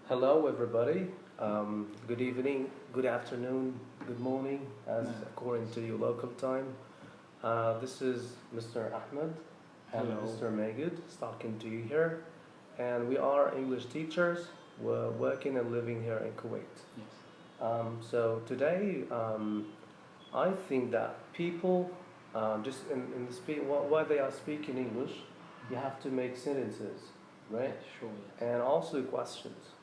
Hello, everybody. Good evening, good afternoon, good morning, as according to your local time. This is Mr. Ahmed and Hello. Mr. Megid talking to you here, and we are English teachers. We're working and living here in Kuwait. Yes. So today, I think that people just in the while they are speaking English, you have to make sentences, right? Sure. Yes. And also questions.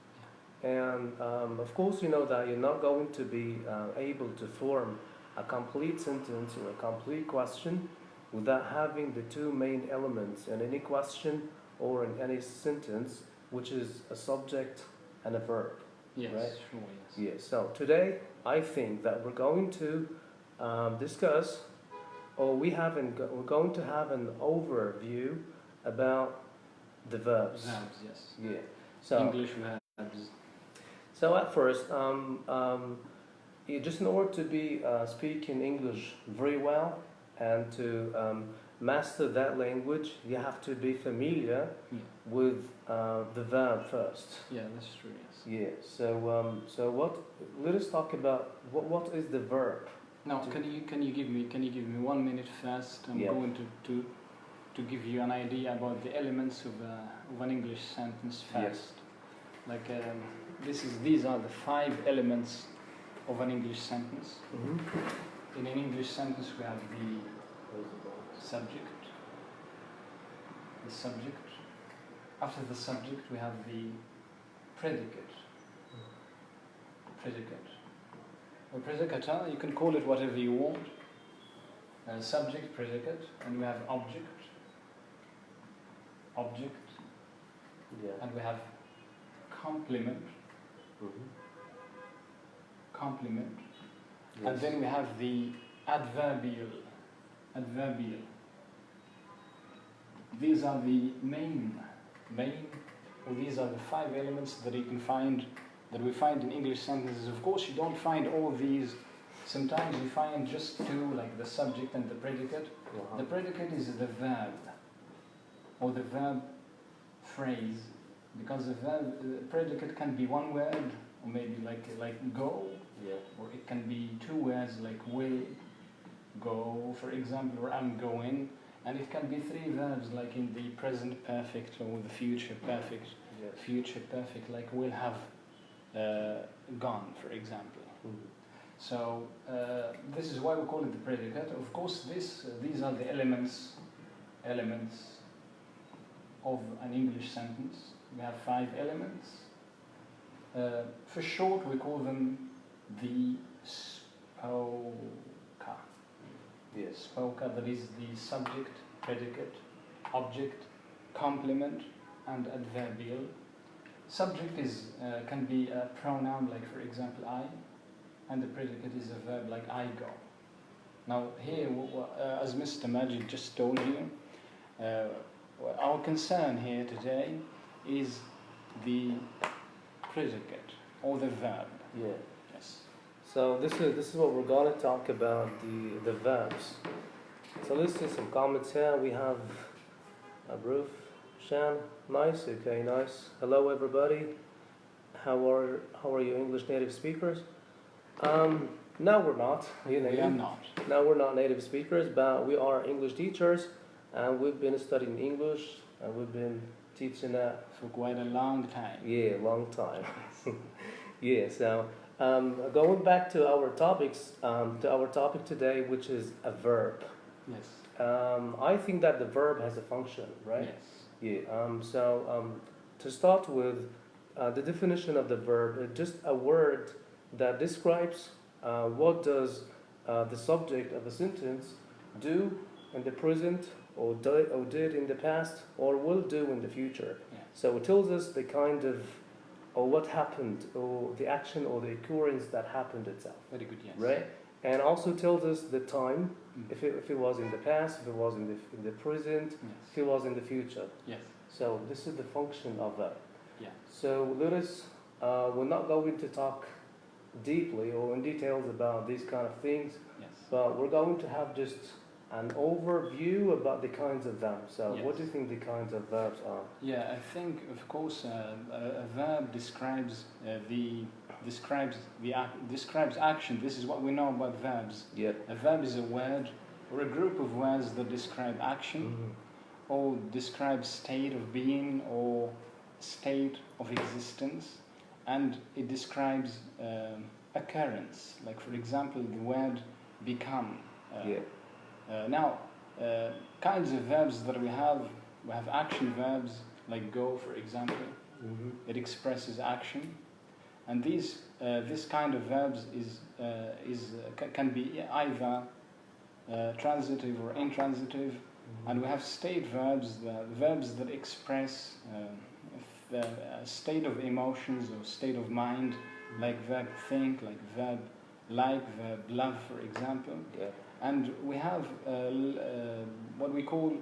And of course, you know that you're not going to be able to form a complete sentence or a complete question without having the two main elements in any question or in any sentence, which is a subject and a verb. Yes. Right? Sure. Yes. Yes. So today, I think that we're going to discuss, or we're going to have an overview about the verbs. Verbs. Yes. Yeah. So English verbs. So at first, just in order to be speaking English very well and to master that language, you have to be familiar with the verb first. Yeah, that's true. Yes. Yeah. So what? Let us talk about what is the verb. Now, can you give me 1 minute first? I'm going to give you an idea about the elements of an English sentence first. Like these are the 5 elements of an English sentence. Mm-hmm. In an English sentence, we have the subject. The subject. After the subject, we have the predicate. Predicate. A predicate, you can call it whatever you want. Subject, predicate, and we have object. Object. Yeah. And we have complement. Mm-hmm. Complement. Yes. And then we have the adverbial. Adverbial. These are the these are the 5 elements that we find in English sentences. Of course, you don't find all these. Sometimes you find just 2, like the subject and the predicate. Uh-huh. The predicate is the verb, or the verb phrase, because the predicate can be 1 word, or maybe like go, or it can be 2 words like will, go, for example, or I'm going, and it can be 3 verbs like in the present perfect or the future perfect. Yes. Future perfect, like will have gone, for example. Mm-hmm. So this is why we call it the predicate. Of course, these are the elements of an English sentence. We have 5 elements. For short, we call them the spoka. Yes. Spoka, that is the subject, predicate, object, complement, and adverbial. Subject can be a pronoun, like for example I, and the predicate is a verb like I go. Now here, as Mr. Majid just told you, our concern here today is the predicate or the verb. Yeah. Yes. So this is what we're going to talk about, the verbs. So let's see some comments here. We have Abruf, Shan, nice, okay, nice. Hello everybody. How are you English native speakers? No, we're not. We are not. No, we're not native speakers, but we are English teachers, and we've been studying English, and we've been teaching that for quite a long time. Yeah, long time. Yeah. So going back to our topics, to our topic today, which is a verb. Yes. I think that the verb has a function, right? Yes. Yeah. So to start with, the definition of the verb is just a word that describes what does the subject of a sentence do in the present, or did in the past, or will do in the future. Yeah. So it tells us the kind of, or what happened, or the action or the occurrence that happened itself. Very good. Yes. Right? And also tells us the time, Mm. if it was in the past, if it was in the present, Yes. if it was in the future. Yes. So this is the function of that. Yeah. So let us, we're not going to talk deeply or in details about these kind of things, Yes. but we're going to have just an overview about the kinds of verbs. So Yes. what do you think the kinds of verbs are? Yeah, I think of course a verb describes describes action. This is what we know about verbs. Yeah. A verb is a word or a group of words that describe action Mm-hmm. or describe state of being or state of existence, and it describes occurrence. Like for example, the word become. Yeah. Now, kinds of verbs that we have action verbs like go, for example. Mm-hmm. It expresses action, and this kind of verbs can be either transitive or intransitive. Mm-hmm. And we have state verbs, the verbs that express the state of emotions or state of mind, like verb think, like verb love, for example. Yeah. And we have what we call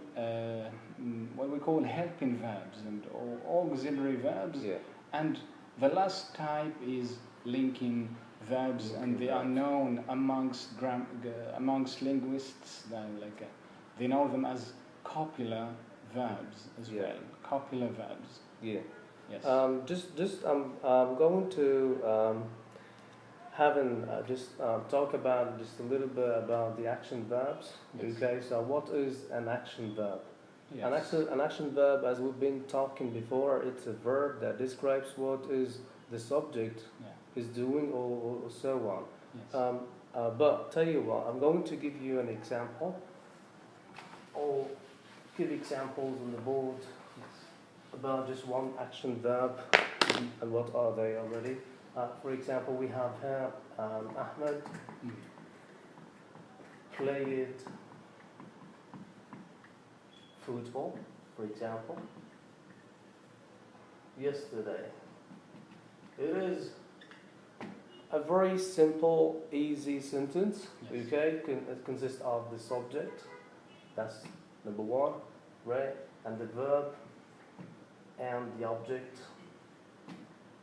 helping verbs and or auxiliary verbs. Yeah. And the last type is linking verbs, Linking and they are verbs. known amongst linguists. They know them as copular verbs as Yeah. well. Copular verbs. Yeah. Yes. I'm going to talk about just a little bit about the action verbs. Yes. Okay, so what is an action verb? Yes. An action verb, as we've been talking before, it's a verb that describes what is the subject Yeah. is doing or so on. Yes. But tell you what, I'm going to give you an example. I'll give examples on the board about just one action verb and what are they already. For example, we have here Ahmed played football, for example, yesterday. It is a very simple, easy sentence. Yes. Okay, it consists of the subject, that's number one, right, and the verb, and the object,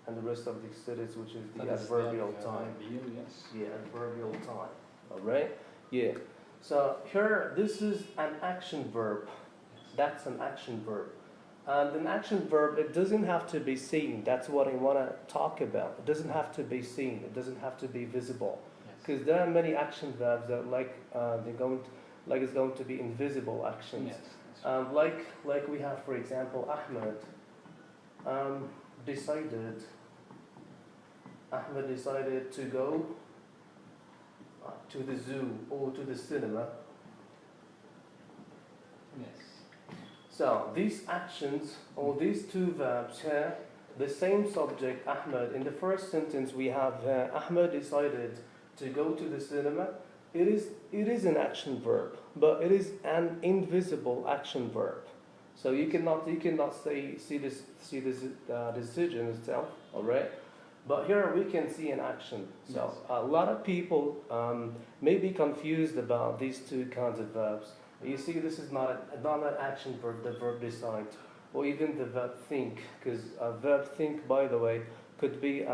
and the rest of the studies, which is the That is adverbial time. adverbial, yes. Yeah, adverbial time. All right. Yeah. So here, this is an action verb. That's an action verb. And an action verb, it doesn't have to be seen. That's what I want to talk about. It doesn't have to be seen. It doesn't have to be visible. Yes. Because there are many action verbs that it's going to be invisible actions. Yes. That's right. Like we have, for example, Ahmed decided to go to the zoo or to the cinema. Yes. So these actions, or these two verbs here, the same subject, Ahmed. In the first sentence we have Ahmed decided to go to the cinema. It is an action verb, but it is an invisible action verb. So you cannot see this decision itself, all right? But here we can see an action. So Yes. a lot of people may be confused about these two kinds of verbs. You see, this is not an action verb, the verb decide, or even the verb think, because verb think, by the way, could be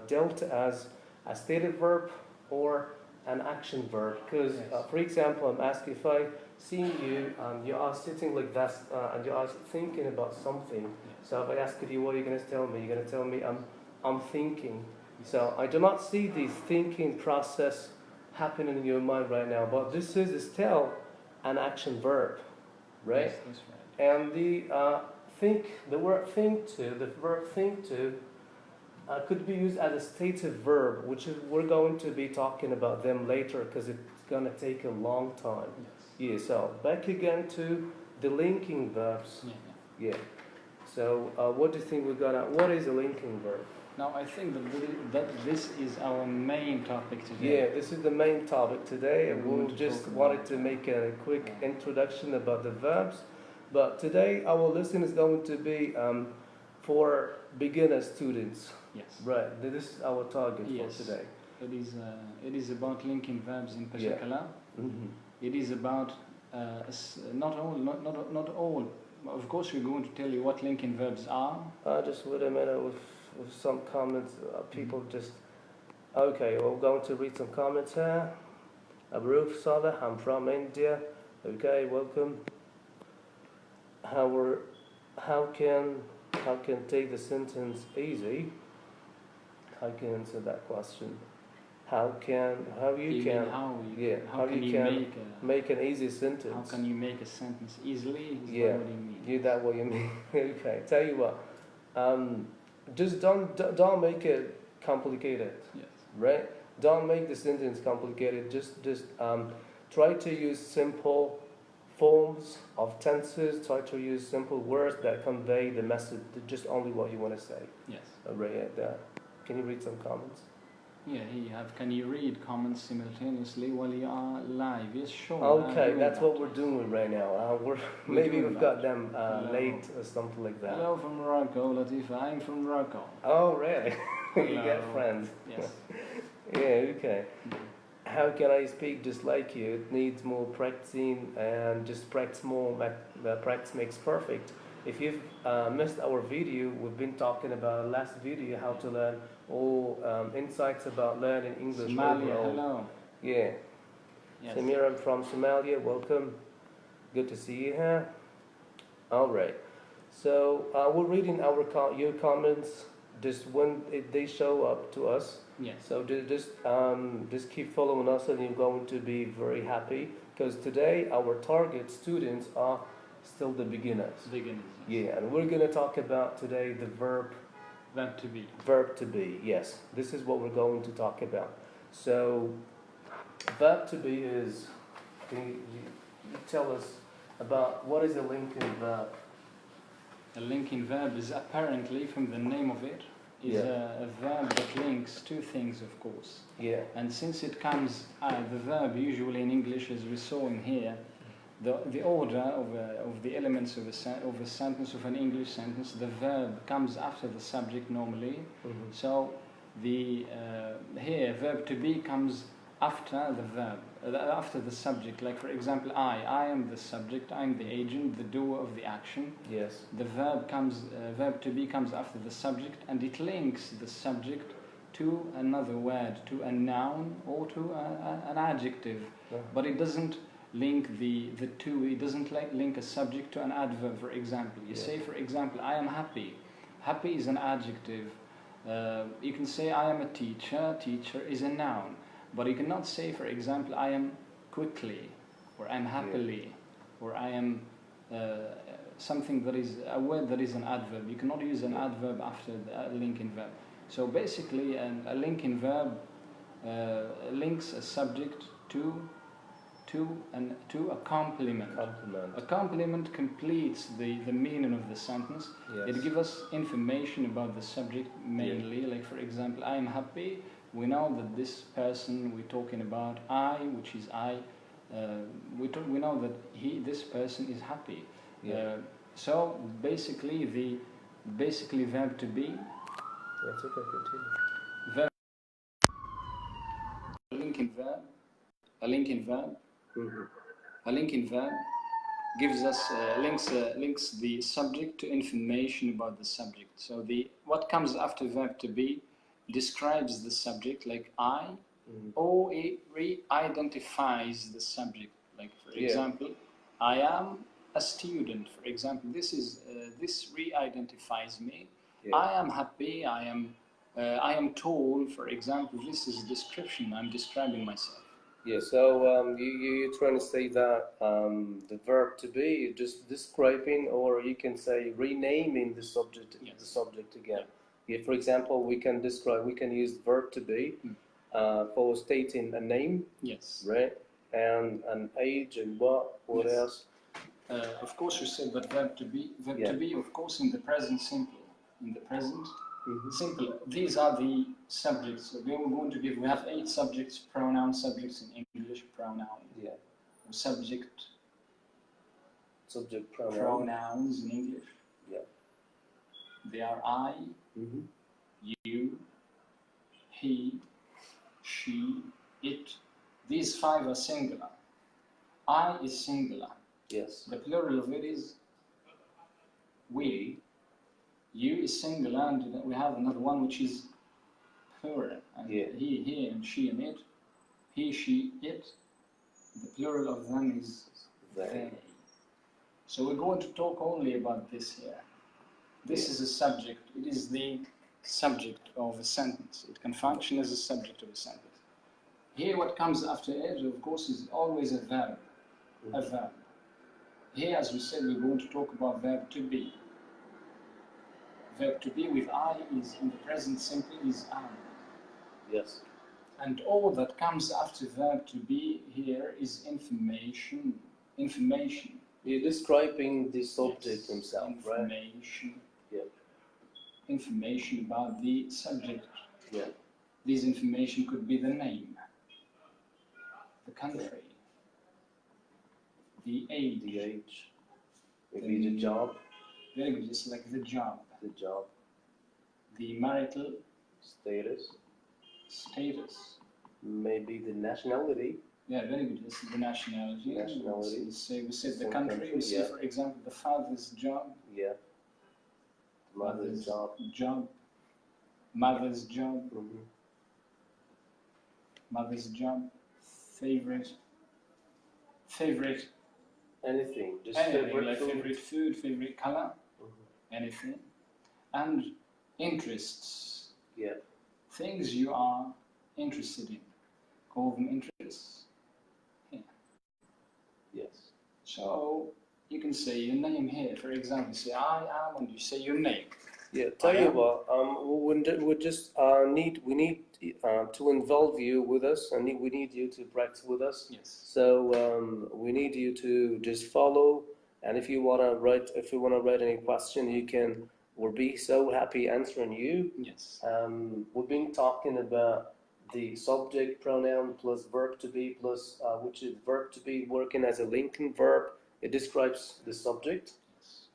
dealt as a stated verb or an action verb. Because, Yes. for example, I'm asking if I see you, you are sitting like that, and you are thinking about something. Yes. So if I ask you, what are you going to tell me? You're going to tell me, I'm thinking. So I do not see the thinking process happening in your mind right now, but this is still an action verb, right? Yes, that's right. And the verb think to could be used as a stative verb, which is we're going to be talking about them later because it's going to take a long time. Yes. Yeah, so back again to the linking verbs. Yeah. Yeah. So what do you think what is a linking verb? Now I think that this is our main topic today. Yeah, this is the main topic today. We're We going to just talk wanted about- to make a quick introduction about the verbs. But today our lesson is going to be for beginner students. Yes. Right, this is our target Yes. for today. It is about linking verbs in particular. Mm-hmm. It is about not all. Of course, we're going to tell you what linking verbs are. Just wait a minute with some comments. People just... Okay, we're going to read some comments here. Abruf Saleh, I'm from India. Okay, welcome. How can take the sentence easy? How can answer that question? How you can make an easy sentence? How can you make a sentence easily? Yeah, what do you mean? you that what you mean? Okay, tell you what. Just don't make it complicated. Yes. Right? Don't make the sentence complicated. Just try to use simple forms of tenses. Try to use simple words that convey the message. Just only what you want to say. Yes. Right. Can you read some comments? Yeah, here you have. Can you read comments simultaneously while you are live? Yes, sure. Okay, that's what we're doing right now. Maybe we've got them late or something like that. Hello from Morocco, Latifa. I'm from Morocco. Oh, really? You got friends. Yes. Yeah, okay. How can I speak just like you? It needs more practicing, and just practice more. Practice makes perfect. If you've missed our video, we've been talking about last video how to learn all insights about learning English. Somalia, overall. hello. Yeah. Yes. Samir, I'm from Somalia. Welcome. Good to see you here. All right. So we're reading your comments just when they show up to us. Yes. So just keep following us, and you're going to be very happy, because today our target students are still the beginners. Beginners. Yeah, and we're going to talk about today the verb to be. Verb to be. Yes, this is what we're going to talk about. So verb to be is. Can you tell us about what is a linking verb? A linking verb is apparently, from the name of it, is a verb that links two things, of course. Yeah. And since it comes, the verb usually in English, as we saw in here, the order of the elements of a sentence, of an English sentence, the verb comes after the subject normally. Mm-hmm. So here verb to be comes after the verb, after the subject. Like for example, I am the subject, I'm the agent, the doer of the action. Yes. The verb to be comes after the subject, and it links the subject to another word, to a noun or to an adjective. Yeah. But it doesn't link the two. It doesn't link a subject to an adverb. For example, you say, for example, I am happy. Happy is an adjective. You can say I am a teacher. Teacher is a noun. But you cannot say, for example, I am quickly, or I'm happily, or I am something that is a word that is an adverb. You cannot use an adverb after the linking verb. So basically, a linking verb links a subject to a complement. A complement completes the meaning of the sentence. Yes. It gives us information about the subject mainly. Like for example, I am happy. We know that this person we're talking about, I, which is I, we know that this person is happy. Yeah. So basically, verb to be. That's okay. Continue. Verb. A linking verb. A linking verb. Mm-hmm. A linking verb gives us links the subject to information about the subject. So what comes after verb to be describes the subject, like I, or it re-identifies the subject. Like for example, I am a student. For example, this re-identifies me. Yeah. I am happy. I am tall. For example, this is a description. I'm describing myself. Yeah. So you're trying to say that the verb to be just describing, or you can say renaming the subject. Yes. The subject again. Yeah. Yeah, for example, we can use verb to be for stating a name. Yes. Right? And an age and what yes. else? Of course, you said that verb to be, of course, in the present simple. In the present simple. These are the subjects. So we have 8 subjects, pronoun subjects in English, pronoun. Yeah. Subject, pronoun. Pronouns in English. Yeah. They are I, you, he, she, it. These 5 are singular. I is singular. Yes. The plural of it is we. You is singular, and we have another one which is plural. And he, and she, and it. He, she, it. The plural of them is they. So we're going to talk only about this here. This is a subject. It is the subject of a sentence. It can function as a subject of a sentence. Here what comes after it, of course, is always a verb. A verb. Here, as we said, we're going to talk about verb to be. Verb to be with I is in the present simple is am. Yes. And all that comes after verb to be here is information. Information. You're describing the subject himself, right? Information. Yeah. Information about the subject. Yeah. This information could be the name, the country, the age. Maybe the job. Very good, just like the job. The job. The marital status. Maybe the nationality. Yeah, very good. This is the nationality. Nationality. We said the country. We say, for example, the father's job. Yeah. Mother's job. Mother's job. Mm-hmm. Mother's job. Favorite. Anything. Just anything, like favorite food, favorite color. Mm-hmm. Anything. And interests. Yeah. Things you are interested in. Call them interests. Yeah. Yes. So you can say your name here. For example, say I am, and you say your name. Yeah. Tell you what. We just we need to involve you with us, and we need you to practice with us. Yes. So we need you to just follow, and if you wanna write any question, you can. We'll be so happy answering you. Yes. We've been talking about the subject pronoun plus verb to be plus which is verb to be working as a linking verb. It describes the subject,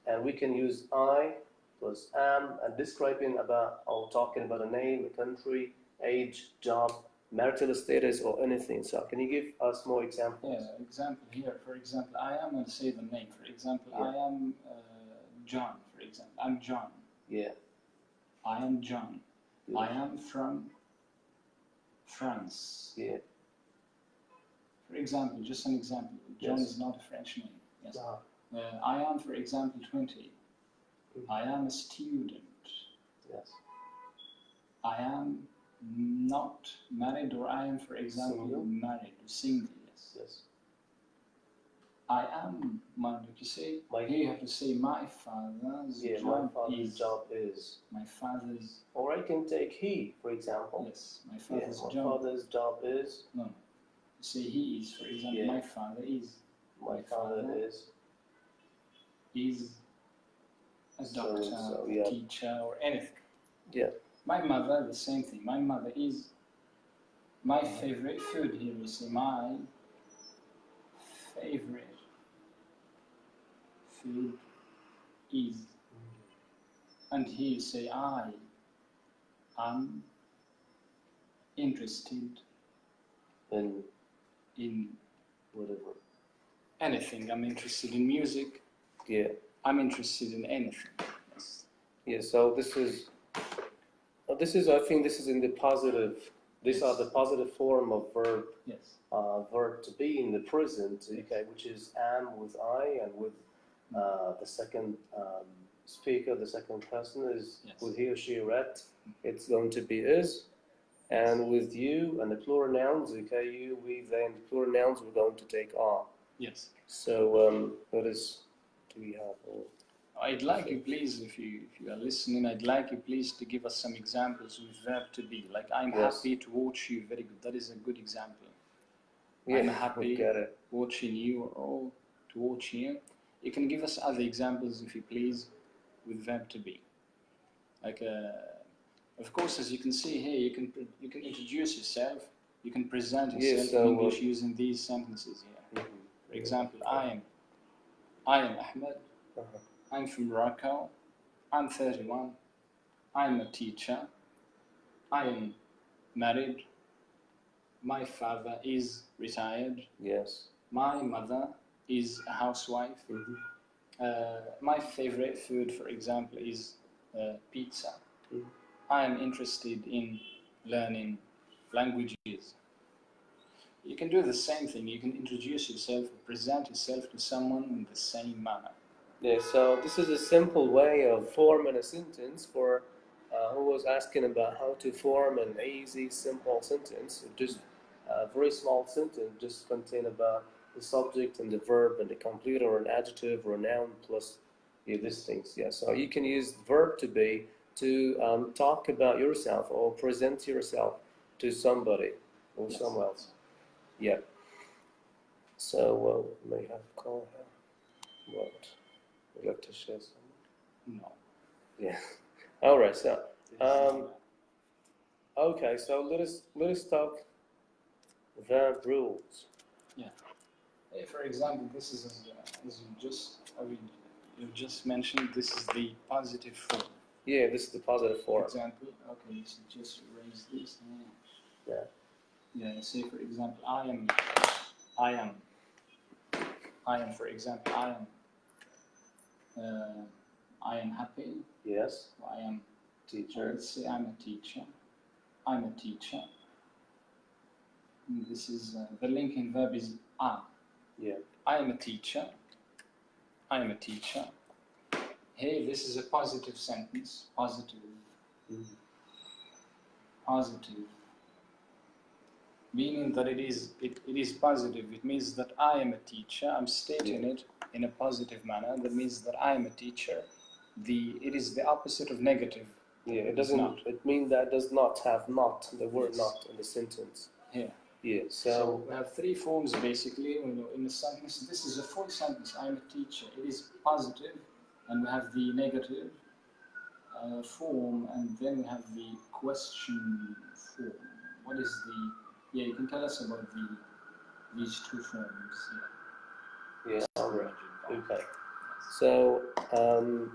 and we can use I plus am and describing about or talking about a name, a country, age, job, marital status, or anything. So can you give us more examples? Yeah, example here. For example, I am. I'll say the name. For example, I am John. For example, I'm John. Yeah. I am John. Good. I am from France. Yeah. For example, just an example. John is not a French name. Yes. I am, for example, 20. I am a student. Yes. I am not married, or I am, for example, married, single. Yes. Yes. I am, you say, here you have to say my father's job is. My father's. Or I can take he, for example. Yes, my father's job. My father's job is. No, you say he is, for example, my father is. My father is a doctor, a teacher, or anything. Yeah. My mother, the same thing. My mother is. My favorite food, here we say my favorite food is. And here you say I am interested in whatever. Anything. I'm interested in music. Yeah. I'm interested in anything. Yes. Yeah, so this is I think this is in the positive. These are the positive form of verb. Yes. Verb to be in the present, okay, which is am with I, and with the second speaker, the second person is with he or she or it. It's going to be is, and with you and the plural nouns, okay, you, we, they, and the plural nouns we're going to take are. Yes. So what is do we have? I'd like you, please, if you are listening, I'd like you, please, to give us some examples with verb to be. Like, I'm happy to watch you. Very good. That is a good example. Yeah, I'm happy watching you, or to watch you. You can give us other examples, if you please, with verb to be. Like, of course, as you can see here, you can introduce yourself. You can present yourself in English using these sentences here. Mm-hmm. For example, I am Ahmed. I'm from Morocco. I'm 31. I'm a teacher. I am married. My father is retired. Yes. My mother is a housewife. Mm-hmm. My favorite food, for example, is pizza. Mm-hmm. I am interested in learning languages. You can do the same thing. You can introduce yourself, present yourself to someone in the same manner. Yeah, so this is a simple way of forming a sentence for who was asking about how to form an easy, simple sentence. Just a very small sentence, just contain about the subject and the verb and the completer or an adjective or a noun plus these things. Yeah, so you can use verb to be to talk about yourself or present yourself to somebody or Yes. someone else. Yeah. So may have a call here. What? Would you like to share something? No. Yeah. All right. So, okay. So let us talk verb rules. Yeah. For example, this is as you just mentioned. This is the positive form. Yeah, this is the positive For form. example, okay, so just erase this. Yeah. Yeah. Say for example, I am. For example, I am happy. Yes. I am Teacher. Let's say I'm a teacher. I'm a teacher. And this is the linking verb is am. Yeah. I am a teacher. I am a teacher. Hey, this is a positive sentence. Positive. Mm-hmm. Positive. Meaning that it is positive. It means that I am a teacher. I'm stating it in a positive manner. That means that I am a teacher. It is the opposite of negative. Yeah, it doesn't. Not. It means that does not have not the word Yes. not in the sentence. Yeah. Yeah. So we have three forms basically. In a sentence, this is a full sentence. I am a teacher. It is positive, and we have the negative form, and then we have the question form. What is the? Yeah, you can tell us about these two forms. Yeah. All right. Okay. So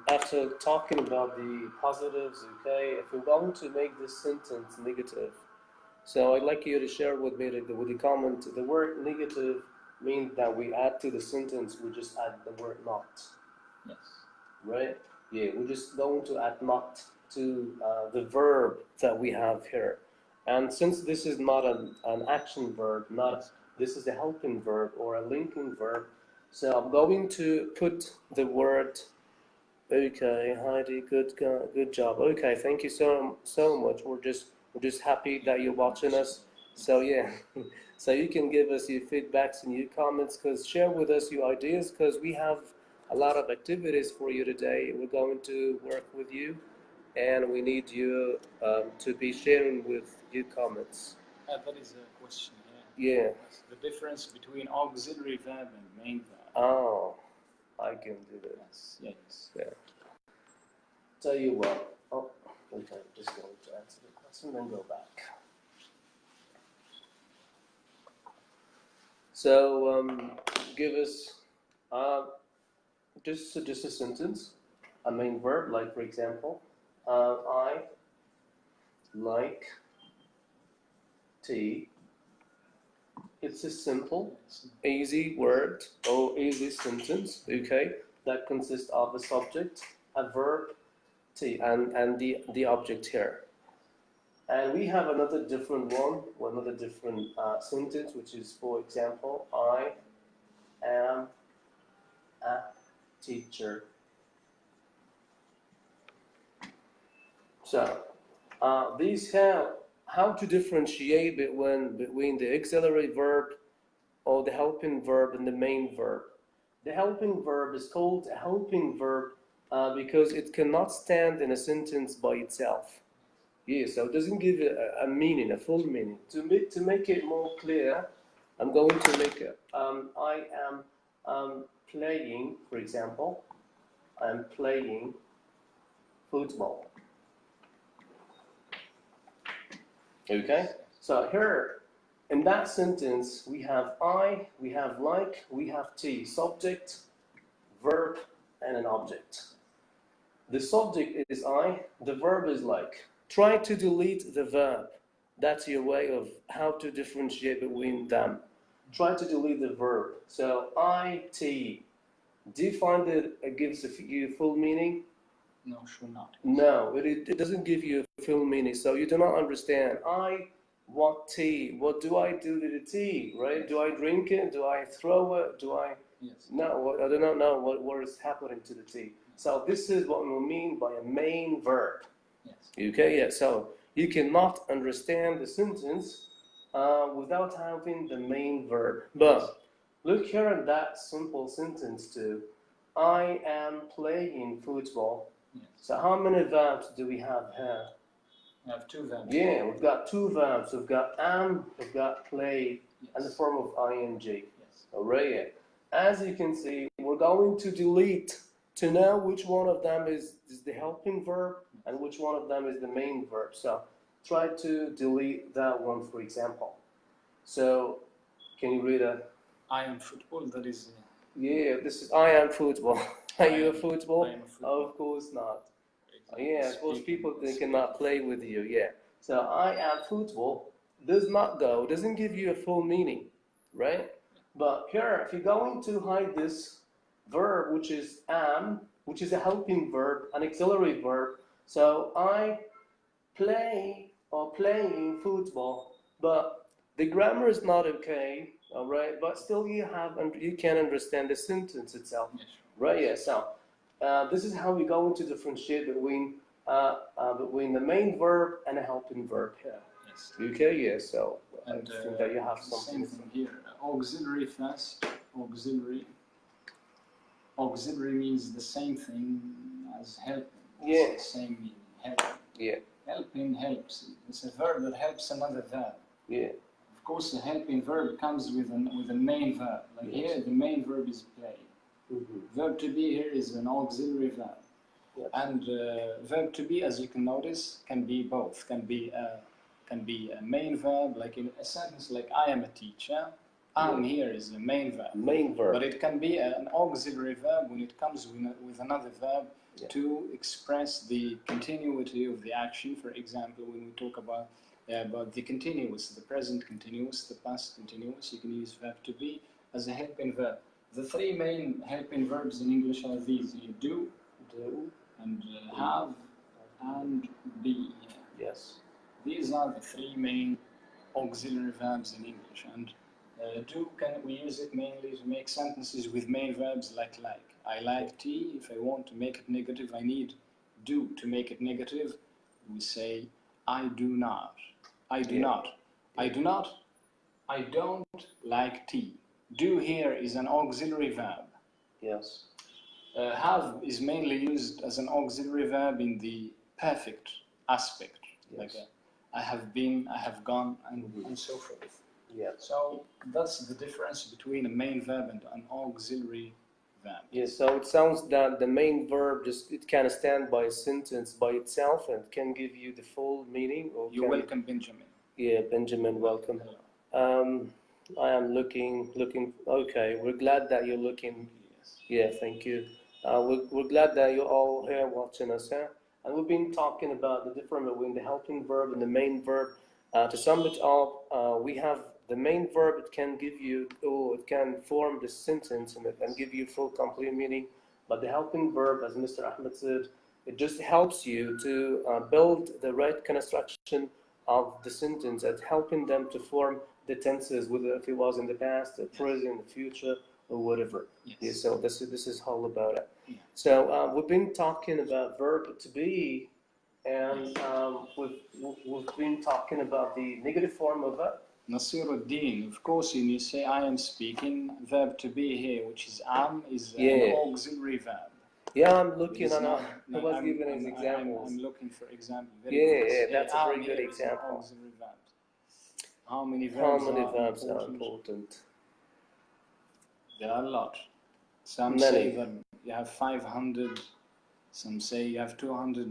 after talking about the positives, okay, if we're going to make this sentence negative, so I'd like you to share with me with the comment. The word negative means that we add to the sentence. We just add the word not. Yes. Right? Yeah, we're just going to add not to the verb that we have here. And since this is not an action verb, this is a helping verb or a linking verb, so I'm going to put the word. Okay, Heidi, good job. Okay, thank you so much. We're just happy that you're watching us. So yeah, so you can give us your feedbacks and your comments, cause share with us your ideas, cause we have a lot of activities for you today. We're going to work with you, and we need you to be sharing with your comments. That is a question here. Yeah. What's the difference between auxiliary verb and main verb? Oh, I can do that. Yes. Yeah. Tell you what. Oh, okay. Just going to answer the question, then go back. So, give us just a sentence, a main verb, like for example, I like tea. It's a simple, easy word or easy sentence, okay, that consists of a subject, a verb, tea, and the object here. And we have another different one, or another different sentence, which is, for example, I am a teacher. So, these how to differentiate between the auxiliary verb or the helping verb and the main verb. The helping verb is called a helping verb because it cannot stand in a sentence by itself. Yeah, so it doesn't give a meaning, a full meaning. To make it more clear, I'm going to make it. I am playing, for example, I'm playing football. Okay, so here in that sentence we have I, we have like, we have tea, subject, verb, and an object. The subject is I, the verb is like. Try to delete the verb. That's your way of how to differentiate between them. Try to delete the verb. So IT. Do you find that it gives you full meaning? No, sure not. No, it doesn't give you a full meaning. So you do not understand. I what tea? What do I do to the tea? Right? Do I drink it? Do I throw it? Do I? Yes. No, I do not know what is happening to the tea. So this is what we mean by a main verb. Yes. Okay, yeah. So you cannot understand the sentence without having the main verb. But look here at that simple sentence too. I am playing football. Yes. So how many verbs do we have here? We have two verbs. Yeah, we've got two verbs. We've got am, we've got play, Yes. and the form of ing. Yes. Alright. As you can see, we're going to delete to know which one of them is the helping verb and which one of them is the main verb. So try to delete that one, for example. So can you read that? I am football. That is. Yeah, this is I am football. Are you a football? I am a football. Of course not. Exactly. Yeah, of course people they cannot play with you. Yeah. So I am football does not go, doesn't give you a full meaning, right? But here, if you're going to hide this verb, which is am, which is a helping verb, an auxiliary verb. So I play or playing football, but the grammar is not okay, all right? But still, you can understand the sentence itself, Yes. right? Yeah. So this is how we go to differentiate between the main verb and a helping verb here. Yes. Okay, yeah. So And I think that you have something. same thing here. Auxiliary first. Auxiliary. Auxiliary means the same thing as helping. Yeah. It's the same meaning. Helping. Yeah. Helping helps. It's a verb that helps another verb. Yeah. Of course, the helping verb comes with a main verb. Like Yes. here, the main verb is play. Verb to be here is an auxiliary verb. Yes. And verb to be, as you can notice, can be both. Can be a main verb, like in a sentence like I am a teacher. Am here is a main verb. Main verb. But it can be an auxiliary verb when it comes with another verb to express the continuity of the action. For example, when we talk about the continuous, the present continuous, the past continuous, you can use verb to be as a helping verb. The three main helping verbs in English are these: do, and have, and be. Yes. These are the three main auxiliary verbs in English. And we use it mainly to make sentences with main verbs like. I like tea. If I want to make it negative, I need do to make it negative. We say I do not. I do not. I do not. I don't like tea. Do here is an auxiliary verb. Yes. Have is mainly used as an auxiliary verb in the perfect aspect. Yes. Like I have been, I have gone, and so forth. Yeah. So that's the difference between a main verb and an auxiliary verb. Yeah, so it sounds that the main verb it can stand by a sentence by itself and can give you the full meaning. Or You're welcome, Benjamin. Yeah, Benjamin, welcome. I am looking. Okay, we're glad that you're looking. Yes. Yeah, thank you. We're glad that you're all here watching us, huh? And we've been talking about the difference between the helping verb and the main verb. To sum it up, we have the main verb. It can give you, it can form the sentence and give you full, complete meaning. But the helping verb, as Mr. Ahmed said, it just helps you to build the right construction of the sentence and helping them to form the tenses, whether if it was in the past, the present, the future, or whatever. Yes. Yeah, so this is all about it. Yeah. So we've been talking about verb to be, and we've been talking about the negative form of it. Nasiruddin, of course, when you say I am speaking, verb to be here, which is am, is an auxiliary verb. Yeah, I'm looking on. I was giving as examples. I'm looking for example. Yeah, that's a very good example. Auxiliary verbs. How many verbs are important? There are a lot. Some say that you have 500. Some say you have 200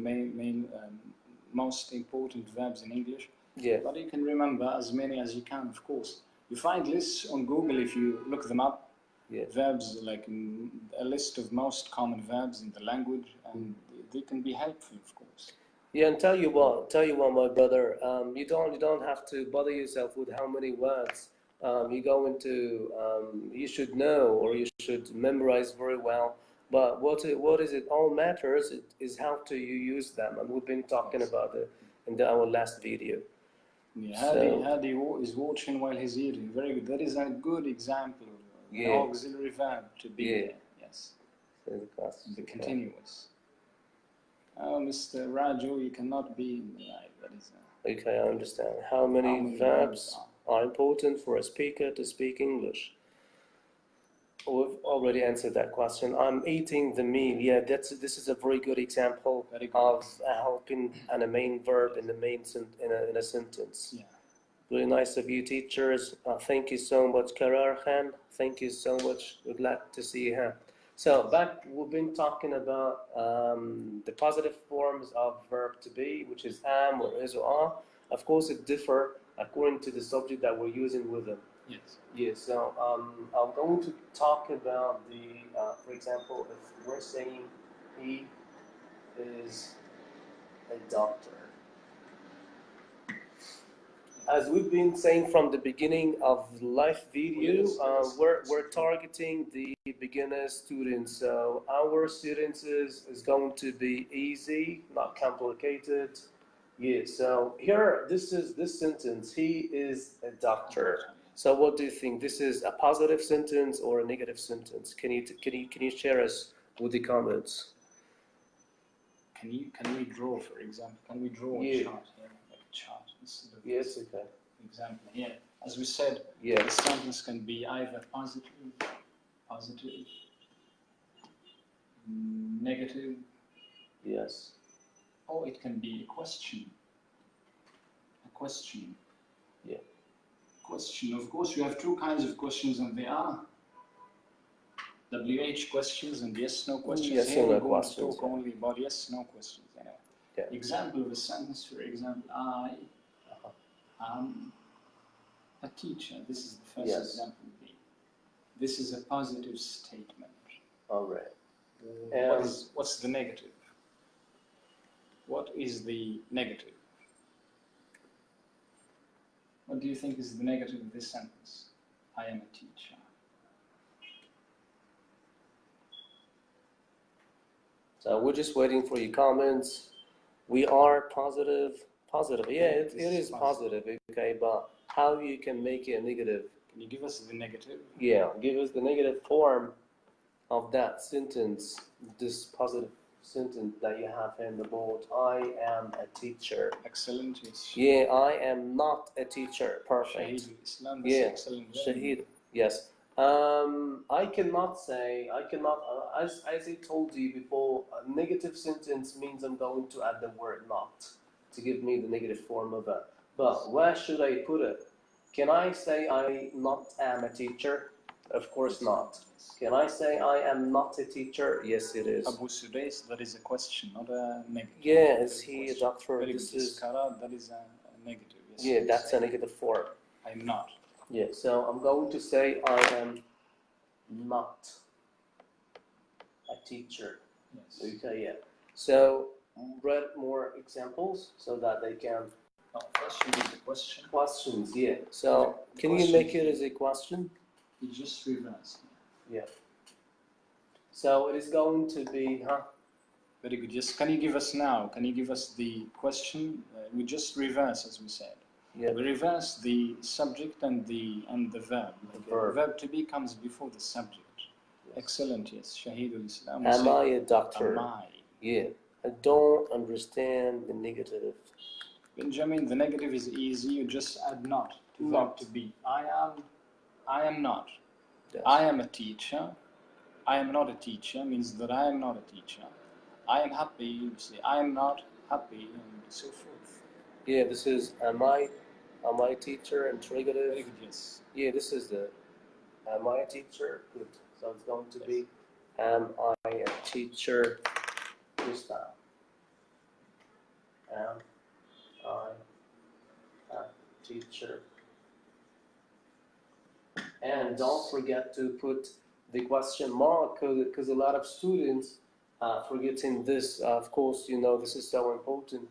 most important verbs in English. Yeah. But you can remember as many as you can, of course. You find lists on Google if you look them up. Yeah. Verbs, like a list of most common verbs in the language, and they can be helpful, of course. Yeah, and tell you what, my brother, you don't have to bother yourself with how many words you go into. You should know or you should memorize very well. But what is it? All matters is how do you use them, and we've been talking about it in our last video. Yeah, So- Hadi is watching while he's eating. Very good. That is a good example of an Yeah. auxiliary verb to be Yeah. there. Yes. So the question. The continuous. Oh, Mr. Raju, you cannot be in the live. That is Okay, I understand. How many verbs are important for a speaker to speak English? We've already answered that question. I'm eating the meal. Yeah, this is a very good example Very good. of helping and a main verb in the main in a sentence. Yeah. Really nice of you, teachers. Thank you so much, Karar Khan. Thank you so much. We're glad to see you here. So back, we've been talking about the positive forms of verb to be, which is am or is or are. Of course, it differ according to the subject that we're using with them. Yes. Yeah, so I'm going to talk about for example, if we're saying he is a doctor. As we've been saying from the beginning of live video, we're targeting the beginner students. So our students is going to be easy, not complicated. Yeah, so here, this sentence, he is a doctor. So what do you think? This is a positive sentence or a negative sentence? Can you share us with the comments? Can we draw, for example? Can we draw Yeah. a chart here, like a chart instead of Yes, okay. example here? As we said, Yeah. the sentence can be either positive, negative, Yes. or it can be a question. A question. Yeah. Question. Of course, you have two kinds of questions, and they are WH questions and yes/no questions. Yes, Here no we're going questions, to talk yeah. only about yes/no questions. Anyway. Yeah. Example of a sentence, for example, I am a teacher. This is the first Yes. example. This is a positive statement. All right. What's the negative? What is the negative? What do you think is the negative of this sentence? I am a teacher. So we're just waiting for your comments. We are positive. Yeah, it is positive. Okay, but how you can make it negative? Can you give us the negative? Yeah, give us the negative form of that sentence, this positive sentence that you have in the board. I am a teacher. Excellent. Yes. Yeah, I am not a teacher. Perfect. Shaheed Islam. That's Yeah, excellent. Shaheed. Yes. I cannot, as I told you before, a negative sentence means I'm going to add the word not to give me the negative form of it. But where should I put it? Can I say I not am a teacher? Of course not. Can I say I am not a teacher? Yes, it is. Abu Sudais, that is a question, not a negative. Yeah, is he a doctor? Very This good. is, Iskara, that is a negative. Yes, yeah, that's a negative form. I'm not. Yeah, so I'm going to say I am not a teacher. Yes. Okay, yeah. So read more examples so that they can. No, first you need the question. Questions, yeah. So The can you question make is- it as a question? You just reverse. Yeah. So it is going to be, Very good. Yes. Can you give us now? Can you give us the question? We just reverse, as we said. Yeah. We reverse the subject and the verb. The verb. Verb to be comes before the subject. Yes. Excellent. Yes. Shahidul Islam. Am I a doctor? Am I? Yeah. I don't understand the negative. Benjamin, the negative is easy. You just add not to verb Not. to be. I am not. Yes. I am a teacher. I am not a teacher means that I am not a teacher. I am happy. You say I am not happy, and so forth. Yeah, this is am I a teacher? Interrogative. Very good. Yes. Yeah, this is the am I a teacher? Good. So it's going to be am I a teacher? This time. Am I a teacher? And don't forget to put the question mark because a lot of students forgetting this. Of course, you know this is so important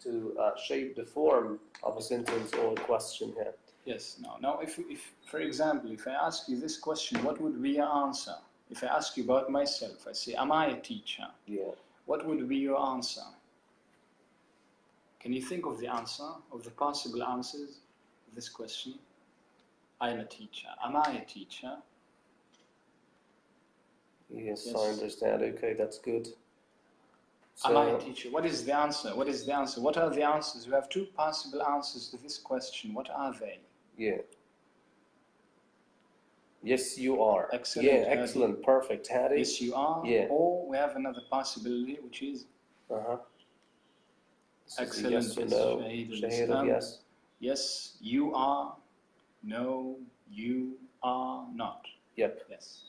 to shape the form of a sentence or a question here. Yes. Now, if for example, if I ask you this question, what would be your answer? If I ask you about myself, I say, am I a teacher? Yeah. What would be your answer? Can you think of the answer, of the possible answers of this question? I am a teacher. Am I a teacher? Yes, Yes. I understand. Okay, that's good. Am I a teacher? What is the answer? What is the answer? What are the answers? We have two possible answers to this question. What are they? Yeah. Yes, you are. Excellent. Yeah, excellent. Perfect. Hadi? Yes, you are. Yeah. Or we have another possibility, which is excellent. Yes or no? Shahid, yes. Yes, you are. No, you are not. Yep. Yes.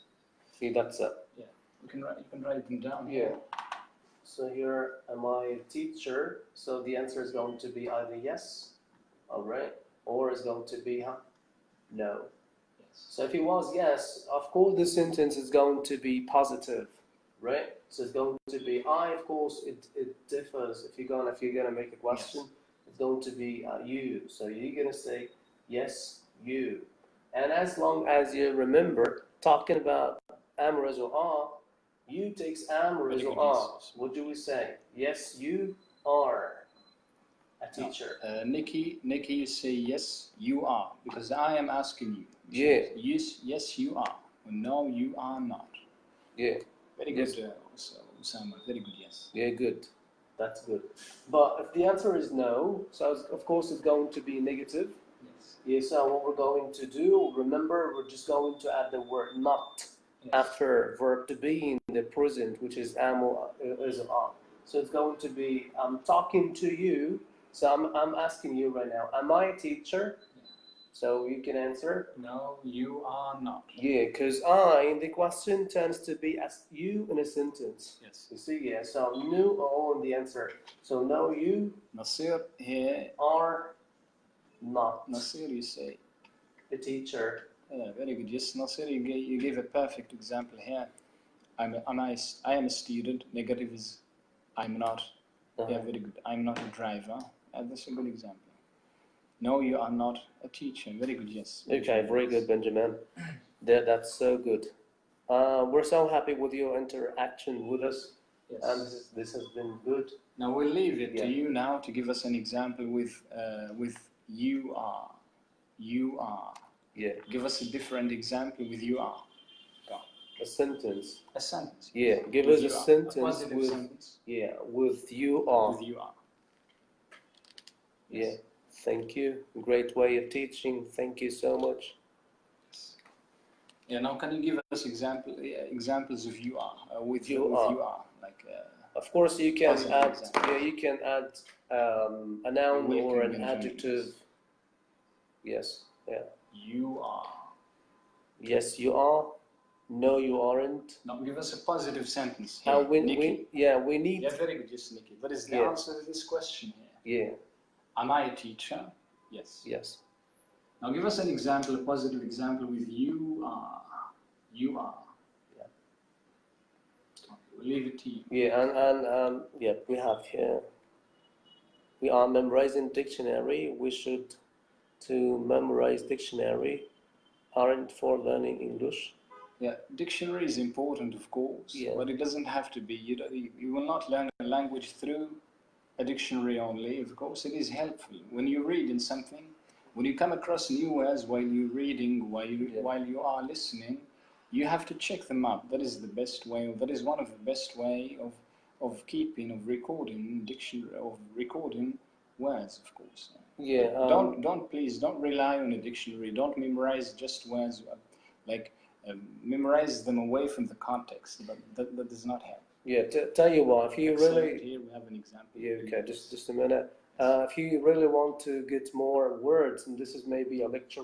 See, that's it. Yeah. You can write them down. Yeah. So here, am I a teacher? So the answer is going to be either yes, all right, or it's going to be no. Yes. So if it was yes, of course the sentence is going to be positive, right? So it's going to be I. Of course, it differs. If you're gonna make a question, it's going to be you. So you're gonna say yes, you. And as long as you remember talking about am or are, you takes am or are. What do we say? Yes, you are a teacher. Nikki, you say yes, you are, because I am asking you. Yeah. Yes, you are. No, you are not. Yeah. Very good, Osama. Very good, yes. Yeah, good. That's good. But if the answer is no, so of course it's going to be negative. Yes. Yeah, so what we're going to do, remember, we're just going to add the word not after verb to be in the present, which is am or is are. So it's going to be I'm talking to you. So I'm asking you right now, am I a teacher? So you can answer. No, you are not. Yeah, because I in the question tends to be as you in a sentence. Yes. You see, yeah. So no or in the answer. So no, you Nasir here are not. Nasir, you say. The teacher. Yeah, very good. Yes, Nasir, you gave a perfect example here. I am a student. Negative is I'm not. Yeah, very good. I'm not a driver. That's a good example. No, you are not a teacher. Very good, yes. Okay, very good, Benjamin. That's so good. We're so happy with your interaction with us. Yes. And this has been good. Now we'll leave it to you now to give us an example with you are. You are. Yeah. Give us a different example with you are. Go. A sentence. A sentence. Yeah. Give us a sentence with sentence. Yeah, with you are. With you are. Yes. Yeah. Thank you. Great way of teaching. Thank you so much. Yeah. Now, can you give us examples of you are with you are like? Of course, you can add. Yeah, you can add a noun or an adjective. Yes. Yeah. You are. Yes, you are. No, you aren't. Now, give us a positive sentence. Here, we need. Yeah, very good, yes, Nikki. What is the answer to this question here? Yeah. Am I a teacher? Yes. Yes. Now give us an example, a positive example with you are. You are. Yeah. Okay, we'll leave it to you. Yeah, and yeah, we have here. We are memorizing dictionary. We should to memorize dictionary aren't for learning English. Yeah, dictionary is important, of course, but it doesn't have to be. You will not learn a language through a dictionary only. Of course, it is helpful when you read in something. When you come across new words while you're reading, while you are listening, you have to check them up. That is the best way. That is one of the best way of recording dictionary, of recording words, of course. Yeah. Please don't rely on a dictionary. Don't memorize just words. Memorize them away from the context. That does not help. Yeah, tell you what, if you really... Here we have an example. Yeah, okay, just a minute. If you really want to get more words, and this is maybe a lecture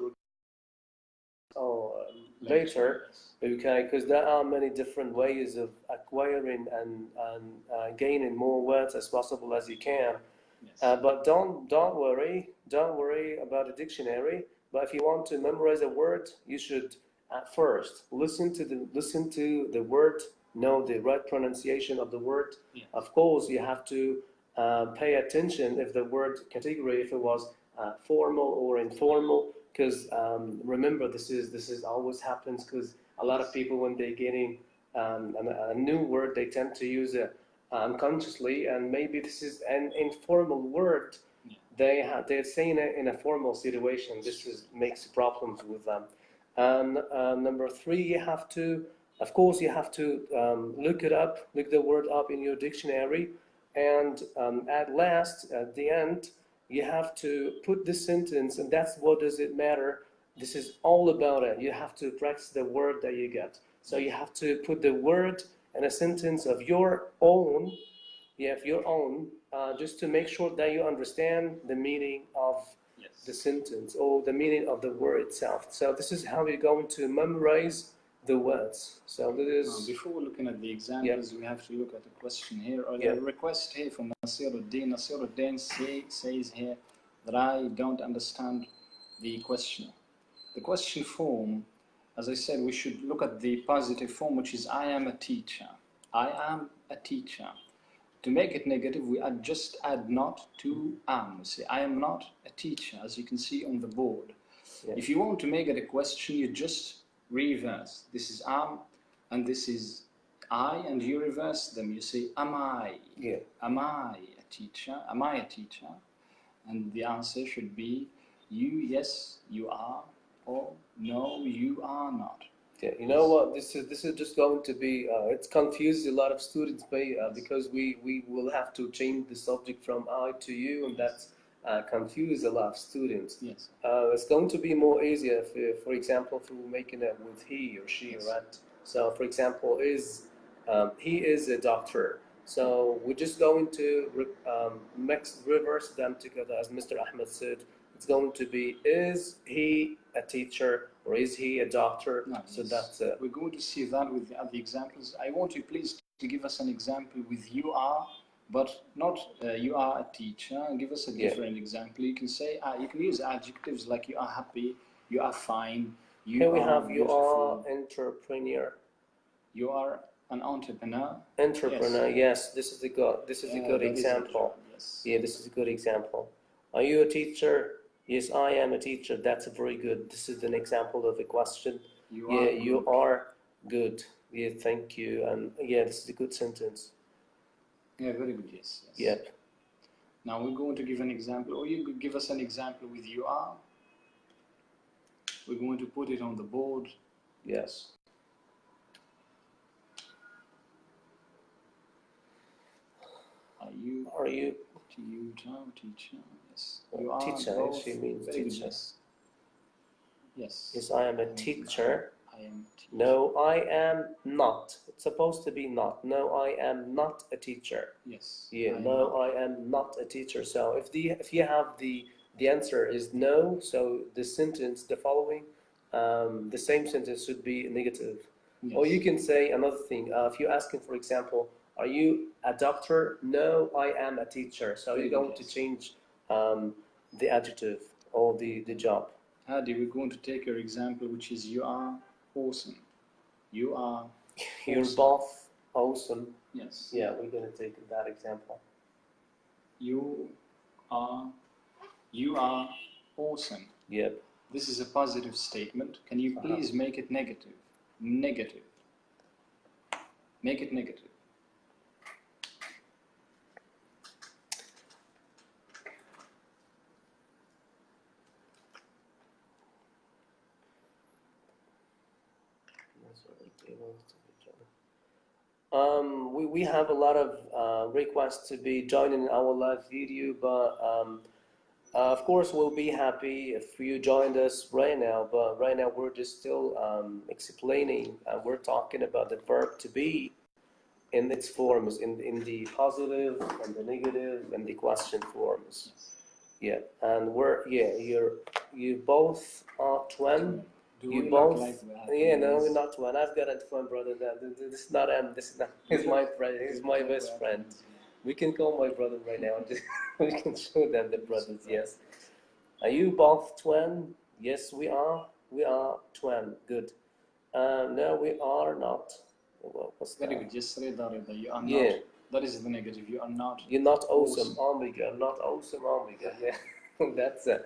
later, okay, because there are many different ways of acquiring and gaining more words as possible as you can. Yes. But don't worry about the dictionary. But if you want to memorize a word, you should at first listen to the word, know the right pronunciation of the word. Yeah. Of course, you have to pay attention if the word category, if it was formal or informal, because remember this is always happens because a lot of people when they're getting a new word, they tend to use unconsciously, and maybe this is an informal word. Yeah. They're saying it in a formal situation. Makes problems with them. And number three, you have to, of course, you have to look it up, look the word up in your dictionary, and at last, at the end, you have to put the sentence, and that's what does it matter. This is all about it. You have to practice the word that you get. So you have to put the word in a sentence of your own, you have your own, just to make sure that you understand the meaning of the sentence or the meaning of the word itself. So this is how you're going to memorize the words. So this is. Before looking at the examples, we have to look at the question here, or the request here from Nasiruddin. Nasiruddin says here that I don't understand the question. The question form, as I said, we should look at the positive form, which is I am a teacher. I am a teacher. To make it negative, we just add not to am. We say I am not a teacher, as you can see on the board. If you want to make it a question, you just reverse. This is am, and this is I, and you reverse them. You say, am I? Am I a teacher? Am I a teacher? And the answer should be you, yes, you are, or no, you are not. Yeah, you know what? This is just going to be. It's confused a lot of students because we will have to change the subject from I to you, and that's confuse a lot of students. Yes. It's going to be more easier if, for example, if we're making it with he or she, right? So, for example, he is a doctor. So we're just going to reverse them together, as Mr. Ahmed said. It's going to be, is he a teacher or is he a doctor? No, so that's it. We're going to see that with the other examples. I want you please to give us an example with you are, but not you are a teacher. Give us a different example. You can say, you can use adjectives like you are happy, you are fine, Here we have you are entrepreneur. You are an entrepreneur. Entrepreneur, yes. This is a good example. Yeah, this is a good example. Are you a teacher? Yes, I am a teacher. That's very good. This is an example of a question. You are good. Yeah, thank you. And yeah, this is a good sentence. Yeah, very good. Yes. Yep. Now we're going to give an example, or you could give us an example with you are. We're going to put it on the board. Yes. Are you teacher? Yes. You are teacher. both. She means teacher. Yes. Yes, I am a teacher. I am a teacher. No, I am not. It's supposed to be not. No, I am not a teacher. Yes. Yeah. I am not a teacher. So if you have the answer is no, so the sentence, the following, the same sentence should be negative. Yes. Or you can say another thing. If you're asking, for example, are you a doctor? No, I am a teacher. So you're going to change the adjective or the job. Hadi, we're going to take your example, which is you are awesome. You are You're both awesome. Yes. Yeah, we're going to take that example. You are awesome. Yep. This is a positive statement. Can you please make it negative? Negative. Make it negative. We have a lot of requests to be joining our live video, but of course we'll be happy if you joined us right now. But right now we're just still explaining. We're talking about the verb to be in its forms, in the positive and the negative and the question forms. Yeah, and you both are twin. You both, no, we're not twin. I've got a twin brother. This is not him. This is not. He's my friend. He's my best friend. We can call my brother right now. We can show them the brothers. Yes. Are you both twin? Yes, we are. We are twin. Good. No, we are not. Well, what's that? Very good. Just say that you are not. Yeah. That is the negative. You are not. You're not awesome. Oh my God. Not awesome. Oh my God. Yeah. That's so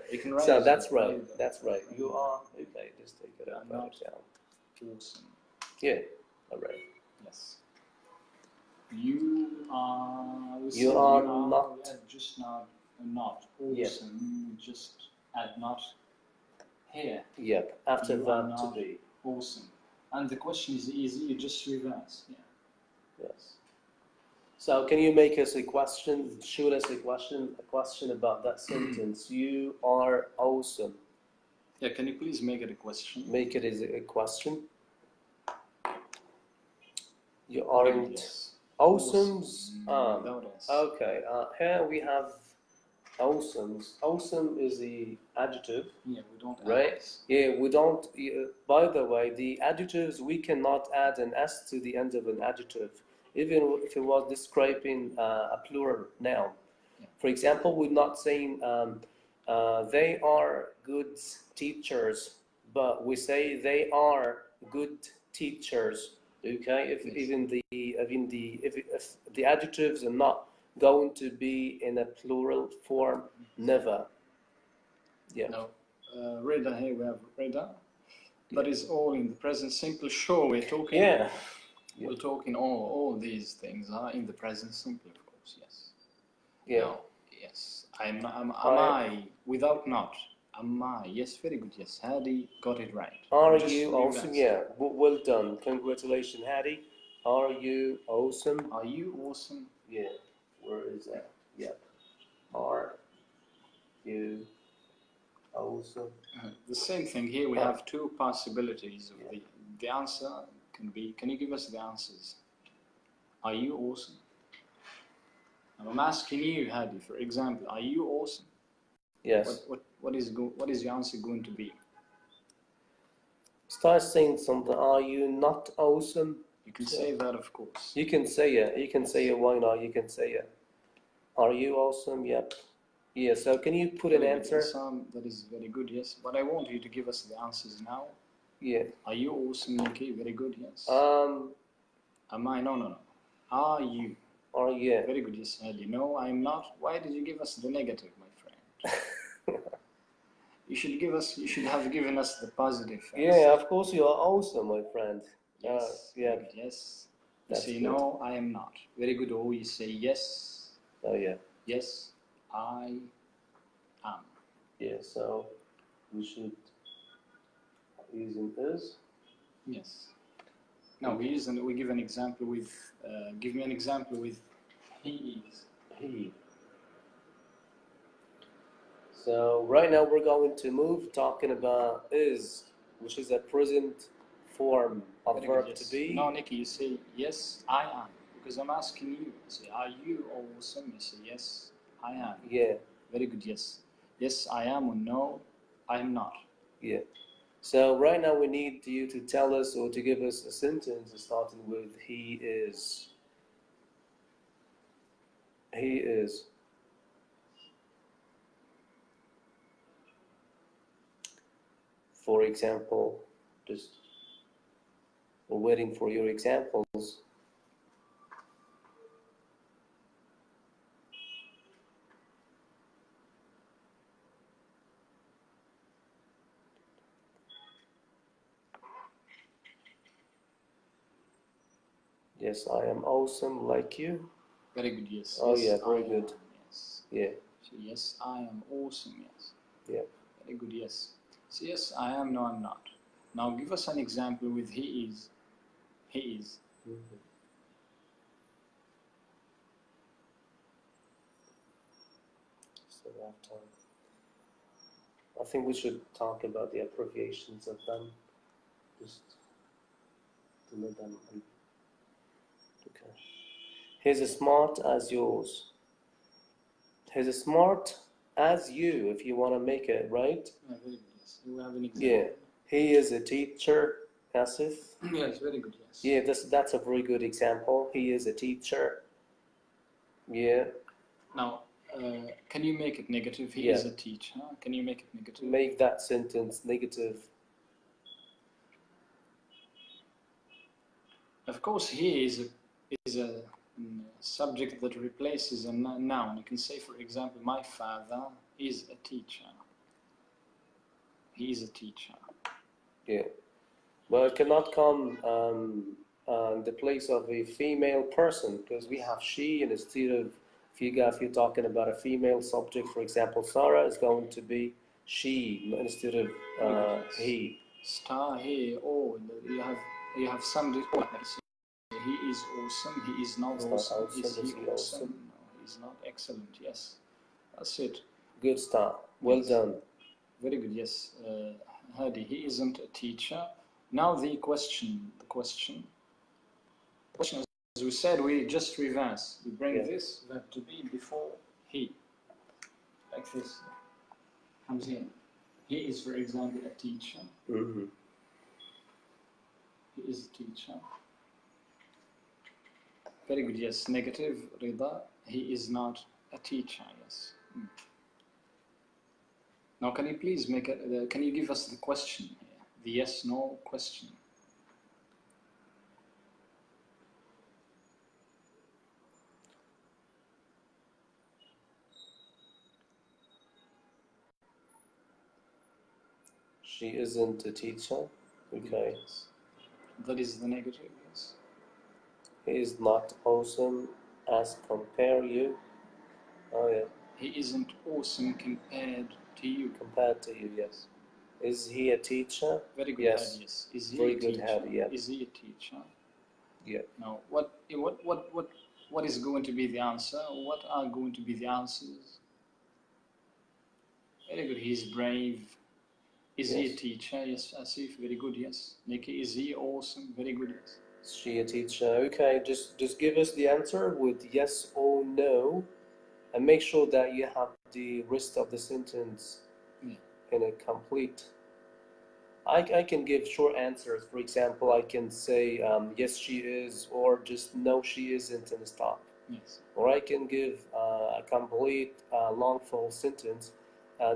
that's right. That's right. You are. Okay, just take it out. Not awesome. Yeah. All right. Yes. You are. We You said are we not. We add just not. Yeah. Awesome. Just add not here. Yep. After You are verb to not be. awesome. And the question is easy. You just reverse. Yeah. Yes. So can you make us a question? Shoot us a question about that sentence. You are awesome. Yeah. Can you please make it a question? Make it as a question. You Very good, aren't yes. awesomes. Without S. Okay. Here we have awesomes. Awesome is the adjective. Yeah, we don't add Right? S. Yeah, we don't. By the way, the adjectives, we cannot add an S to the end of an adjective, even if it was describing a plural noun. Yeah. For example, we're not saying they are good teachers, but we say they are good teachers. Okay, if Yes. if the adjectives are not going to be in a plural form, never. Yeah. No. Reda, here we have Reda. That is all in the present simple. Sure, we're talking. Yeah. We're talking all these things are in the present simple, of course. Yes. Yeah. No. Yes. Am I without not? Am I? Yes. Very good. Yes. Hadi got it right. Are Just you awesome? reverse. Yeah. Well done. Congratulations, Hattie. Are you awesome? Are you awesome? Yeah. Where is that? Yep. Are you awesome? The same thing here. We have two possibilities. Yeah. The answer can be. Can you give us the answers? Are you awesome? I'm asking you, Hadi, for example, are you awesome? Yes. What is your answer going to be? Start saying something. Are you not awesome? You can say that, of course. You can say it. You can say it. Why not? You can say it. Are you awesome? Yep. Yeah. So can you put an answer? That is very good. Yes. But I want you to give us the answers now. Yeah. Are you awesome, Nikki? Very good. Yes. Am I? No. Are you? Are you? Very good. Yes, Hadi. No, I'm not. Why did you give us the negative, my friend? You should have given us the positive. Yeah, of course you are awesome, my friend. Yes. Yeah. Good, yes. You That's say good. no, I am not. Very good. Oh, you say yes. Oh yeah. Yes, I am. Yeah. So we should use an is. Yes. No, we give an example with. Give me an example with. He is. He. So right now we're going to move talking about is, which is a present form of Very verb good, yes. to be. No, Nikki, you say yes, I am. Because I'm asking you. You say, are you awesome? You say yes, I am. Yeah. Very good, yes. Yes, I am, or no, I am not. Yeah. So right now we need you to tell us or to give us a sentence starting with he is. He is. For example, just we're waiting for your examples. Yes, I am awesome like you. Very good, yes. Oh yes, yeah, very I good. am, yes. Yeah. So yes, I am awesome, yes. Yeah. Very good, yes. So yes, I am, no, I'm not. Now give us an example with he is. He is. Mm-hmm. Still have time. I think we should talk about the abbreviations of them, just to let them. Okay. He's as smart as yours. He's as smart as you, if you want to make it right. Yeah, very good, yes. You have an example. Yeah. He is a teacher, Asif. Yes, very good, yes. Yeah, that's a very good example. He is a teacher. Yeah. Now, can you make it negative? He Yeah. is a teacher. Can you make it negative? Make that sentence negative. Of course, he is a subject that replaces a noun. You can say, for example, my father is a teacher. He is a teacher. Yeah. Well, it cannot come the place of a female person, because we have she, and instead of if you're talking about a female subject, for example, Sarah is going to be she instead of he. Star here. Oh, you have some. He is awesome. He is not awesome. Is he awesome? No, he is not excellent. Yes, that's it. Good start. Well done. Very good. Yes, Hadi. He isn't a teacher. Now the question. As we said, we just reverse. We bring this verb to be before he, like this. Comes in. He is, for example, a teacher. Mm-hmm. He is a teacher. Very good, yes. Negative, Rida. He is not a teacher, yes. Now, can you please can you give us the question here? The yes-no question. She isn't a teacher. Okay. Yes. That is the negative, yes. He is not awesome as compare you. Oh yeah. He isn't awesome compared to you. Compared to you, yes. Is he a teacher? Very good, yes. Yes. Is he very a good, teacher? Hadi, yeah. Is he a teacher? Yeah. Now, what is going to be the answer? What are going to be the answers? Very good. He's brave. Is he a teacher? Yes, Asif. Very good. Yes. Nikki, is he awesome? Very good. Yes. Is she a teacher? Okay, just give us the answer with yes or no, and make sure that you have the rest of the sentence in a complete. I can give short answers. For example, I can say yes she is, or just no she isn't, and stop. Yes. Or I can give a complete long full sentence,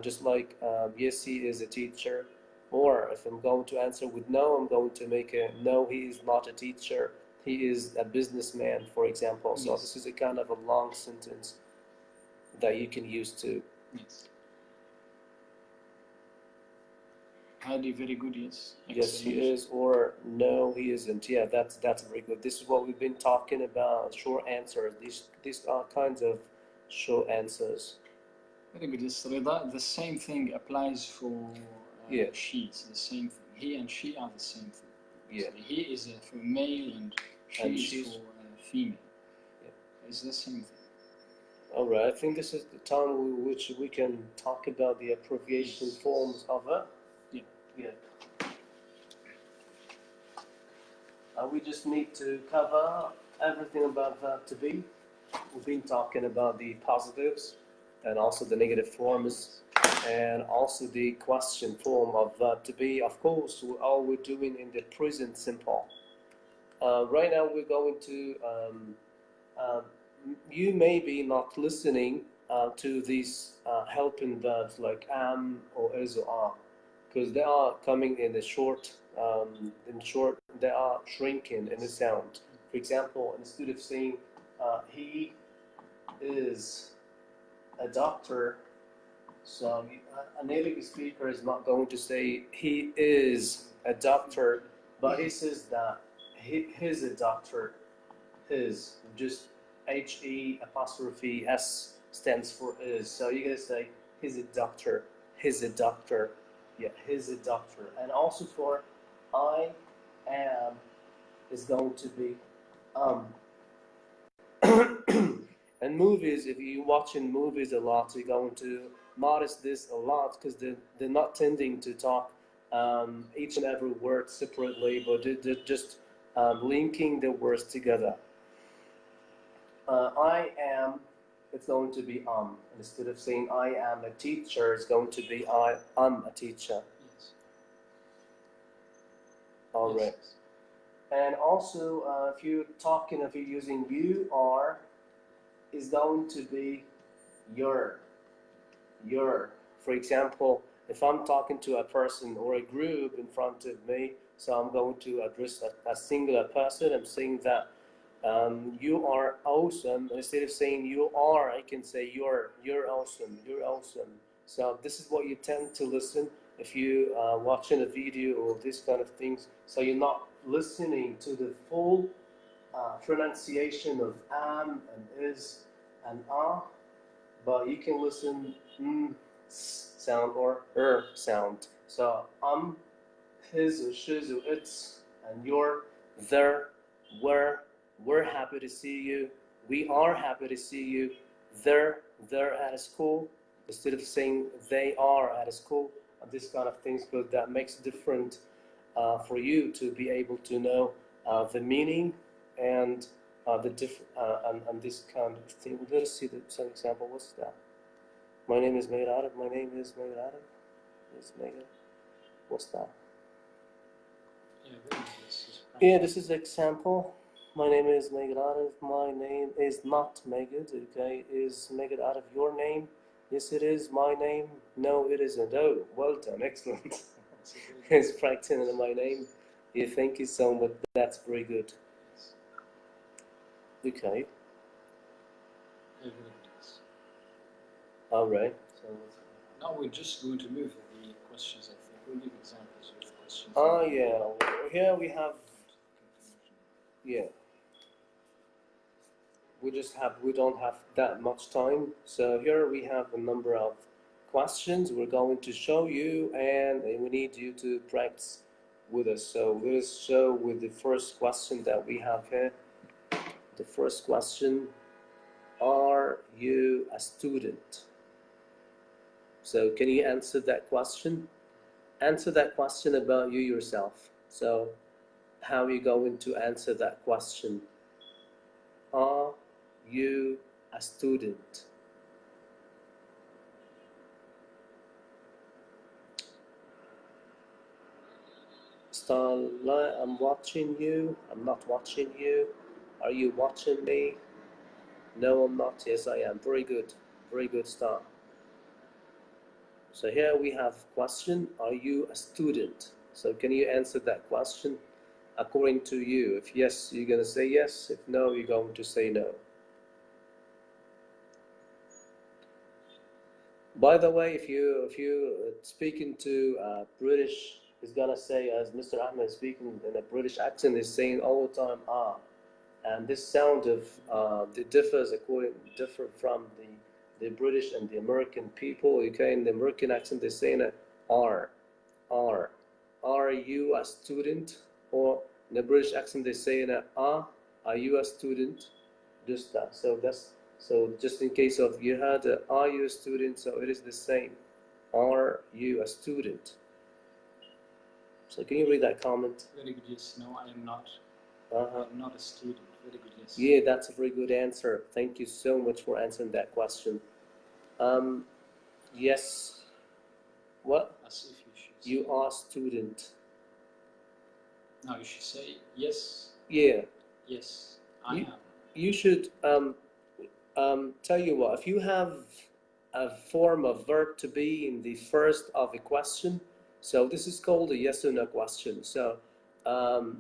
just like yes he is a teacher. Or if I'm going to answer with no, I'm going to make a no, he is not a teacher. He is a businessman, for example. Yes. So this is a kind of a long sentence that you can use too. Yes. Hadi, very good, yes. Excellent. Yes, he is, or no, he isn't. Yeah, that's very good. This is what we've been talking about, short answers. These are kinds of short answers. Very good, yes. Rida, the same thing applies for she. It's the same thing. He and she are the same thing. Yeah. So he is for male and she is for female. Yeah. It's the same thing. All right, I think this is the time in which we can talk about the abbreviation forms of it. Yeah. We just need to cover everything about verb to be. We've been talking about the positives and also the negative forms and also the question form of verb to be. Of course, all we're doing in the present simple. Right now we're going to, you may be not listening to these helping verbs like am or is or are, because they are coming in a short, they are shrinking in the sound. For example, instead of saying he is a doctor, so a native speaker is not going to say he is a doctor, but he says that he's a doctor. His, just H-E apostrophe S stands for is. So you're going to say he's a doctor, he's a doctor. Yeah, he's a doctor. And also for I am is going to be and movies, if you're watching movies a lot, you're going to notice this a lot because they're not tending to talk each and every word separately, but they're just linking the words together. I am, it's going to be instead of saying I am a teacher, it's going to be I am a teacher. Yes. All right. Yes. And also, if you're using you are, is going to be your. For example, if I'm talking to a person or a group in front of me, so I'm going to address a singular person. I'm saying that you are awesome. Instead of saying you are, I can say you're awesome. You're awesome. So this is what you tend to listen if you watching a video or this kind of things. So you're not listening to the full pronunciation of am and is and ah, but you can listen sound or sound. So his or she's or its and your, their, we're happy to see you, we are happy to see you, they're at school, instead of saying they are at school, and this kind of things, because that makes different for you to be able to know the meaning and the and this kind of thing. Let us see some example. What's that? My name is made out of. My name is made out of. Is made. What's that? Yeah, this is example. My name is made out of. My name is not made. Okay, is made out of your name. Yes, it is my name. No, it isn't. Oh, well done, excellent. It's practicing my name. Yeah, thank you so much. That's very good. Okay. All right. So now we're just going to move the questions. I think we'll give examples of questions. Oh yeah. Here we have. Yeah. We don't have that much time. So here we have a number of questions we're going to show you, and we need you to practice with us. So let us show with the first question that we have here. The first question, are you a student? So can you answer that question? Answer that question about you yourself. So how are you going to answer that question? Are you a student? Starlight, I'm watching you. I'm not watching you. Are you watching me? No, I'm not. Yes, I am. Very good. Very good start. So here we have question, are you a student? So can you answer that question according to you? If yes, you're going to say yes. If no, you're going to say no. By the way, if you speaking to British, he's gonna say, as Mr. Ahmed is speaking in a British accent, is saying all the time ah, and this sound of it differs differ from the British and the American people. Okay, in the American accent, they're saying it are. Are you a student? Or in the British accent, they're saying it are you a student? Just that. So just in case of you had a, are you a student? So it is the same. Are you a student? So can you read that comment? Very good, yes. No, I am not. I'm not a student. Very good, yes. Yeah, that's a very good answer. Thank you so much for answering that question. Yes. What? As if you should. You are a student. No, you should say yes. Yeah. Yes, I am. You should tell you what, if you have a form of verb to be in the first of a question, so this is called a yes or no question. So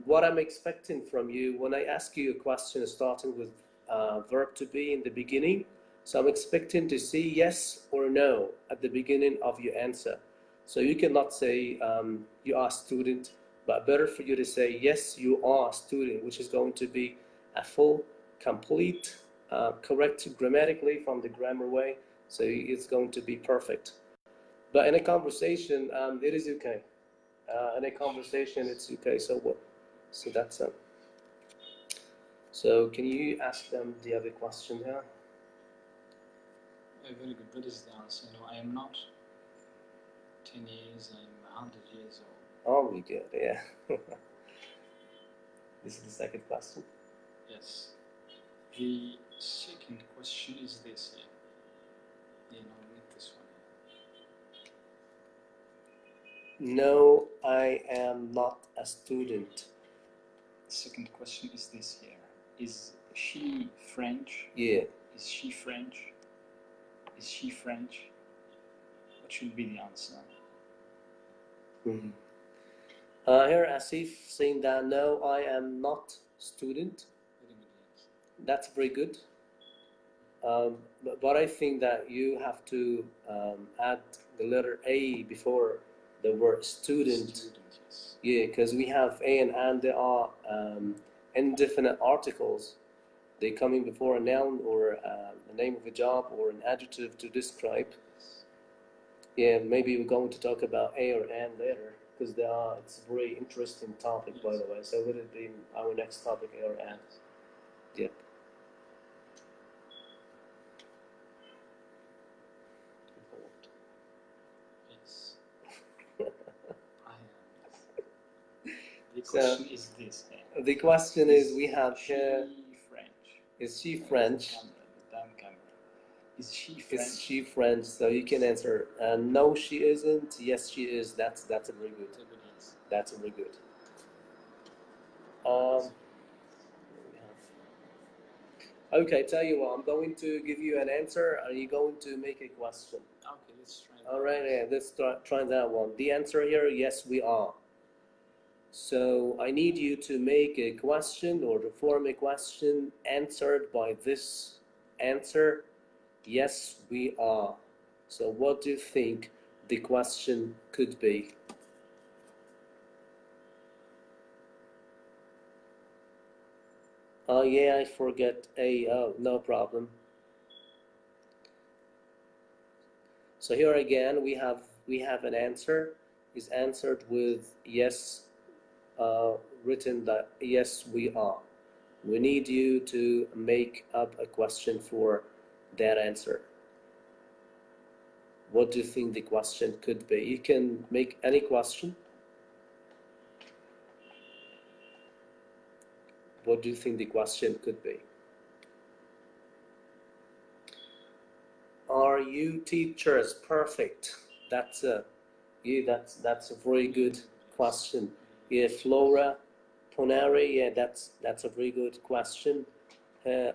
what I'm expecting from you when I ask you a question starting with verb to be in the beginning, so I'm expecting to see yes or no at the beginning of your answer. So you cannot say you are a student, but better for you to say yes, you are a student, which is going to be a full, complete, correct grammatically from the grammar way, so it's going to be perfect. But in a conversation, it is okay. In a conversation, it's okay. So what? So that's it. So can you ask them the other question here? Very good. What is the answer? No, I am not 10 years. I'm 100 years old. Oh, we good. Yeah. This is the second question. Yes. The second question is this. You know, read this one. No, I am not a student. The second question is this here. Is she French? Yeah. Is she French? Is she French? What should be the answer? Mm-hmm. Here Asif saying that no, I am not student. Very good, yes. That's very good. But I think that you have to add the letter A before the word student. Student, yes. Yeah, because we have a and they are indefinite articles. They coming before a noun or the name of a job or an adjective to describe. Yeah, maybe we're going to talk about a or an later because they are. It's a very interesting topic, by the way. So will it be our next topic, a or an? Yeah. Yes. The question is this. The question is we have here. French? Is she French? Damn camera. Is she French? Is she French? So you can answer. No, she isn't. Yes, she is. That's a very good. That's a very good. Okay, tell you what. I'm going to give you an answer. Are you going to make a question? Okay, let's try that. All right, yeah, let's try that one. The answer here, yes, we are. So I need you to make a question or to form a question answered by this answer. Yes, we are. So what do you think the question could be? Oh yeah, I forget a. Oh, no problem. So here again we have an answer. Is answered with yes, written that yes we are. We need you to make up a question for that answer. What do you think the question could be? You can make any question. What do you think the question could be? Are you teachers perfect? That's a very good question. Yeah, Flora Ponari, yeah, that's a very good question.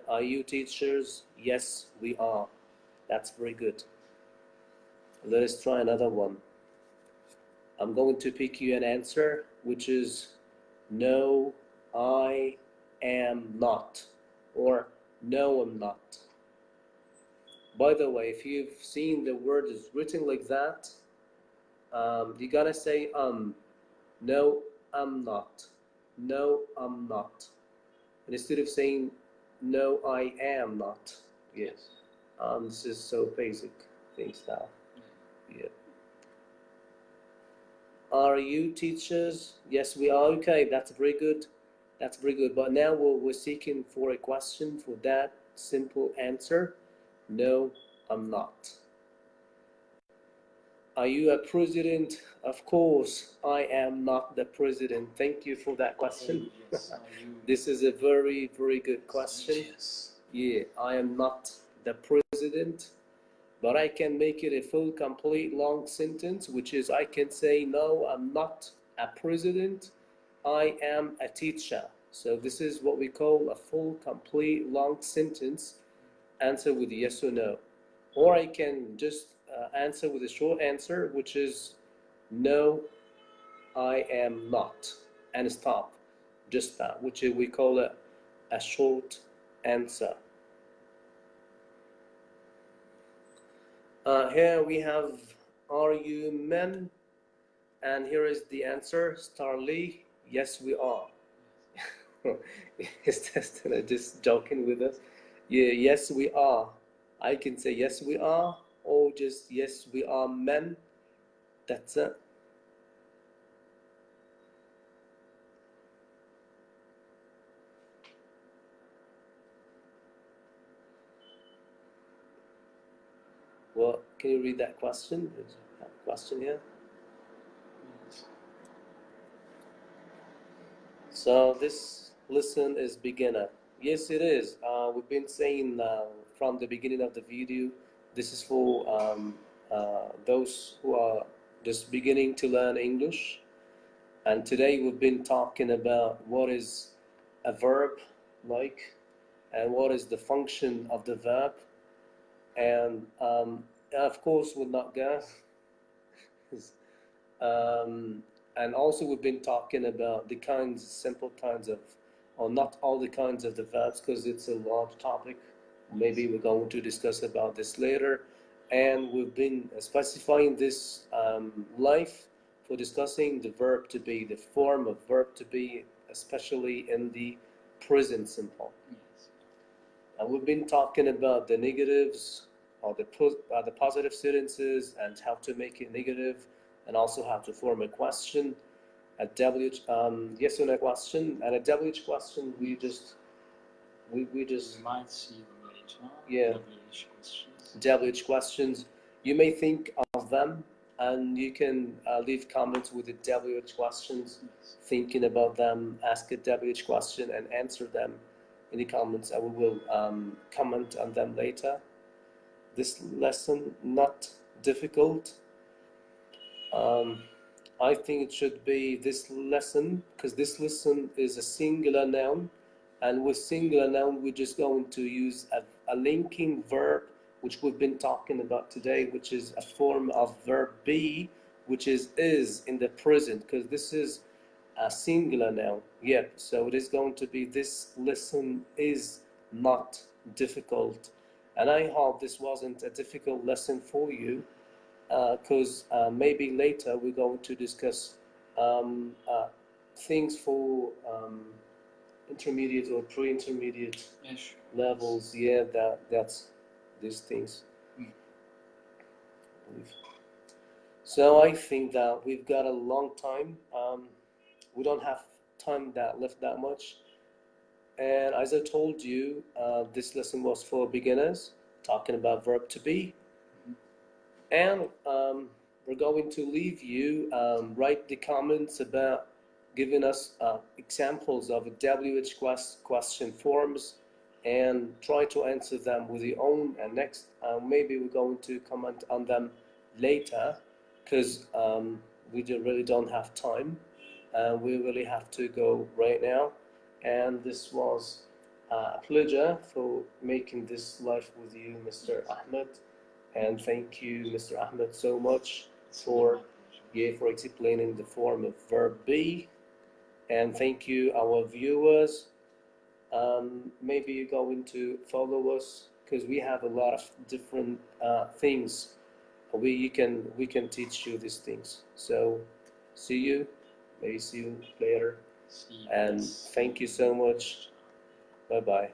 Are you teachers? Yes, we are. That's very good. Let us try another one. I'm going to pick you an answer, which is no, I am not, or no, I'm not. By the way, if you've seen the word is written like that, you gotta say no, I'm not. No, I'm not. And instead of saying no, I am not. Yes. This is so basic things now. Yeah. Are you teachers? Yes, we are. Okay, that's very good. That's very good. But now we're seeking for a question for that simple answer. No, I'm not. Are you a president? Of course, I am not the president. Thank you for that question. Yes. This is a very, very good question. Yes. Yeah, I am not the president, but I can make it a full, complete, long sentence, which is I can say, no, I'm not a president. I am a teacher. So this is what we call a full, complete, long sentence. Answer with yes or no. Or I can just answer with a short answer, which is no, I am not, and stop. Just that, which we call a short answer. Here we have, are you men? And here is the answer, Starly, yes we are. Is just joking with us? Yeah, yes we are. I can say yes we are, or just yes we are men. That's it. Well, can you read that question? There's a question here. So this lesson is beginner. Yes, it is. We've been saying from the beginning of the video, this is for those who are just beginning to learn English. And today we've been talking about what is a verb like, and what is the function of the verb. And of course, we're not going. And also we've been talking about the kinds, simple kinds of, or not all the kinds of the verbs, because it's a large topic. Maybe we're going to discuss about this later. And we've been specifying this life for discussing the verb to be, the form of verb to be, especially in the present simple. Yes. And we've been talking about the negatives or the positive sentences and how to make it negative, and also how to form a question, a yes or no question, and a WH question. We just We might see them later. Yeah. WH questions. WH questions. You may think of them, and you can leave comments with the WH questions, Yes. thinking about them, ask a WH question, and answer them in the comments, and we will comment on them later. This lesson, not difficult. I think it should be this lesson, because this lesson is a singular noun, and with singular noun we're just going to use a linking verb, which we've been talking about today, which is a form of verb be, which is in the present, because this is a singular noun. Yep, so it is going to be, this lesson is not difficult, and I hope this wasn't a difficult lesson for you, because maybe later we're going to discuss things for intermediate or pre-intermediate levels. Yeah, that's these things. So I think that we've got a long time. We don't have time that left that much. And as I told you, this lesson was for beginners, talking about verb to be. And we're going to leave you write the comments about giving us examples of WH question forms, and try to answer them with your own. And next, maybe we're going to comment on them later, because we really don't have time. We really have to go right now. And this was a pleasure for making this live with you, Mr. Ahmed. And thank you, Mr. Ahmed, so much for explaining the form of verb be. And thank you, our viewers. Maybe you're going to follow us, because we have a lot of different things. We can teach you these things. So see you. Maybe see you later. And thank you so much. Bye bye.